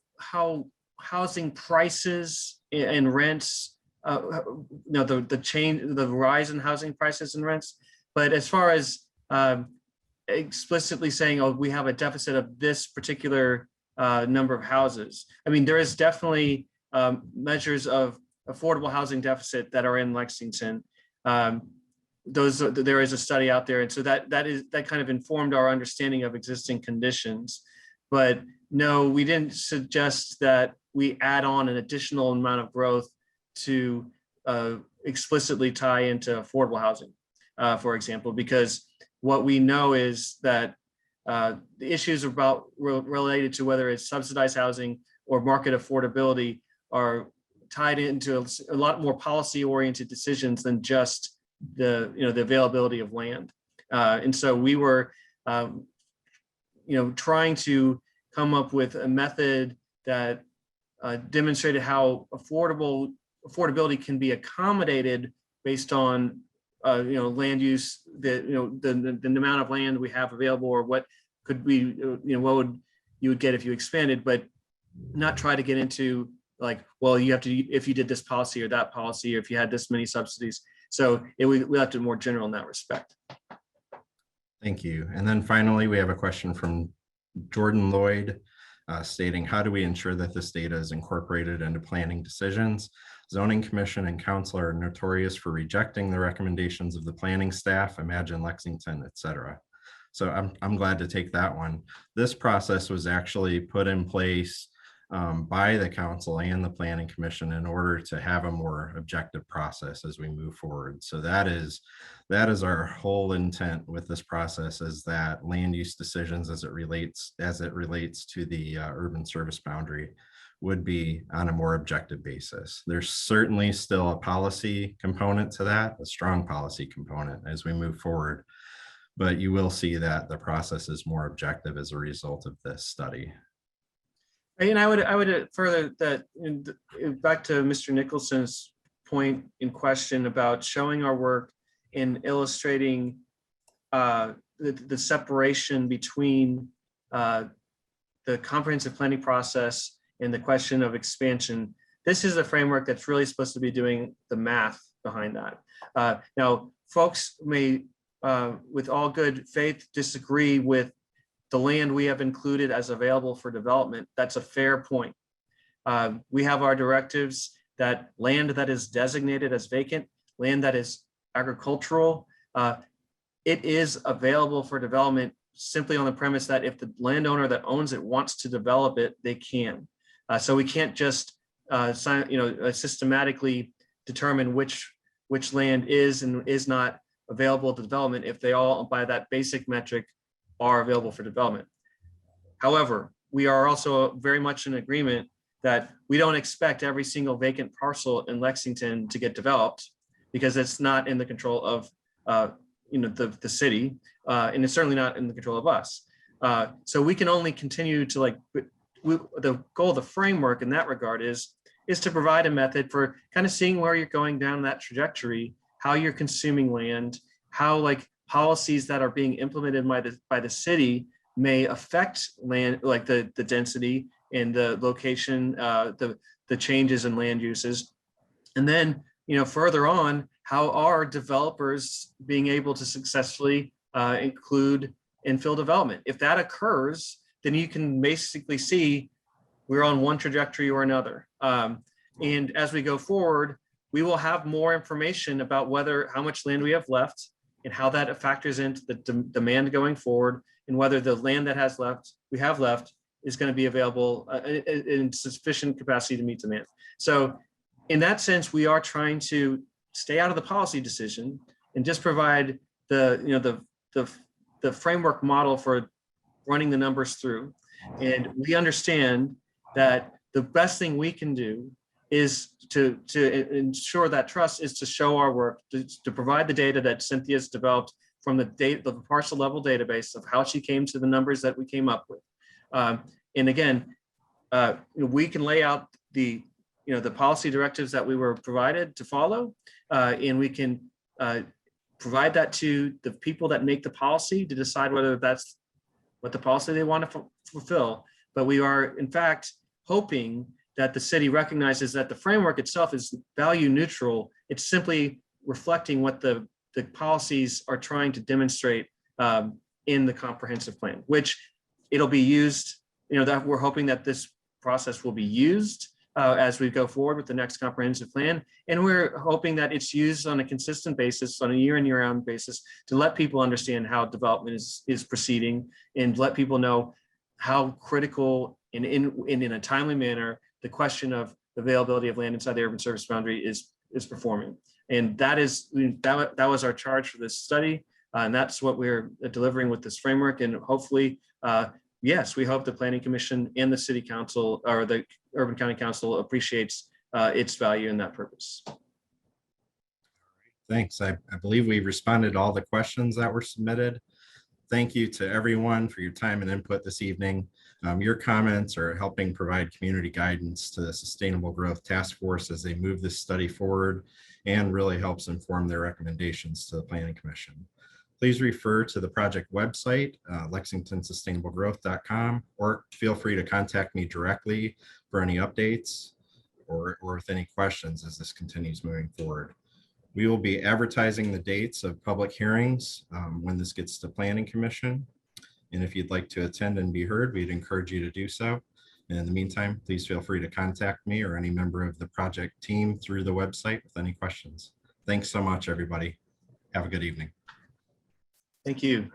housing prices and rents, the rise in housing prices and rents. But as far as explicitly saying, oh, we have a deficit of this particular number of houses, I mean, there is definitely measures of affordable housing deficit that are in Lexington. There is a study out there, and so that kind of informed our understanding of existing conditions. But no, we didn't suggest that we add on an additional amount of growth to explicitly tie into affordable housing, for example, because what we know is that the issues related to whether it's subsidized housing or market affordability are tied into a lot more policy-oriented decisions than just the availability of land. And so we were trying to come up with a method that demonstrated how affordability can be accommodated based on land use, the amount of land we have available, or what could we, what would you would get if you expanded, but not try to get into like, well, you have to, if you did this policy or that policy, or if you had this many subsidies. So we left it more general in that respect. Thank you. And then finally, we have a question from Jordan Lloyd stating, how do we ensure that this data is incorporated into planning decisions? Zoning Commission and Council are notorious for rejecting the recommendations of the planning staff, Imagine Lexington, etc. So I'm glad to take that one. This process was actually put in place by the council and the planning commission in order to have a more objective process as we move forward. So that is our whole intent with this process, is that land use decisions as it relates to the urban service boundary would be on a more objective basis. There's certainly still a policy component to that, a strong policy component as we move forward. but you will see that the process is more objective as a result of this study. And I would further that back to Mr. Nicholson's point in question about showing our work and illustrating the separation between the comprehensive planning process and the question of expansion. This is a framework that's really supposed to be doing the math behind that. Now, folks may, with all good faith, disagree with the land we have included as available for development. That's a fair point. We have our directives that land that is designated as vacant, land that is agricultural, it is available for development simply on the premise that if the landowner that owns it wants to develop it, they can. So we can't just systematically determine which land is and is not available to development if they all, by that basic metric, are available for development. However, we are also very much in agreement that we don't expect every single vacant parcel in Lexington to get developed because it's not in the control of the city, and it's certainly not in the control of us. So we can only continue to the goal of the framework in that regard is to provide a method for kind of seeing where you're going down that trajectory, how you're consuming land, how policies that are being implemented by the city may affect land, like the density and the location, the changes in land uses. And then, further on, how are developers being able to successfully include infill development? If that occurs, then you can basically see we're on one trajectory or another. And as we go forward, we will have more information about how much land we have left and how that factors into the demand going forward, and whether the land that we have left is going to be available in sufficient capacity to meet demand. So in that sense, we are trying to stay out of the policy decision and just provide the framework model for running the numbers through. And we understand that the best thing we can do is to ensure that trust is to show our work, to provide the data that Cynthia's developed from the parcel level database of how she came to the numbers that we came up with. And again, we can lay out the policy directives that we were provided to follow, and we can provide that to the people that make the policy to decide whether that's what the policy they want to fulfill. But we are, in fact, hoping that the city recognizes that the framework itself is value neutral. It's simply reflecting what the policies are trying to demonstrate in the comprehensive plan, which it'll be used, that we're hoping that this process will be used as we go forward with the next comprehensive plan. And we're hoping that it's used on a consistent basis, on a year in, year out basis, to let people understand how development is proceeding and let people know how critical and in a timely manner the question of availability of land inside the urban service boundary is performing. And that was our charge for this study. And that's what we're delivering with this framework. And hopefully, yes, we hope the Planning Commission and the City Council or the Urban County Council appreciates its value in that purpose. Thanks. I believe we responded to all the questions that were submitted. Thank you to everyone for your time and input this evening. Your comments are helping provide community guidance to the Sustainable Growth Task Force as they move this study forward, and really helps inform their recommendations to the Planning Commission. Please refer to the project website, lexingtonsustainablegrowth.com, or feel free to contact me directly for any updates or with any questions as this continues moving forward. We will be advertising the dates of public hearings when this gets to Planning Commission. And if you'd like to attend and be heard, we'd encourage you to do so. And in the meantime, please feel free to contact me or any member of the project team through the website with any questions. Thanks so much, everybody. Have a good evening. Thank you.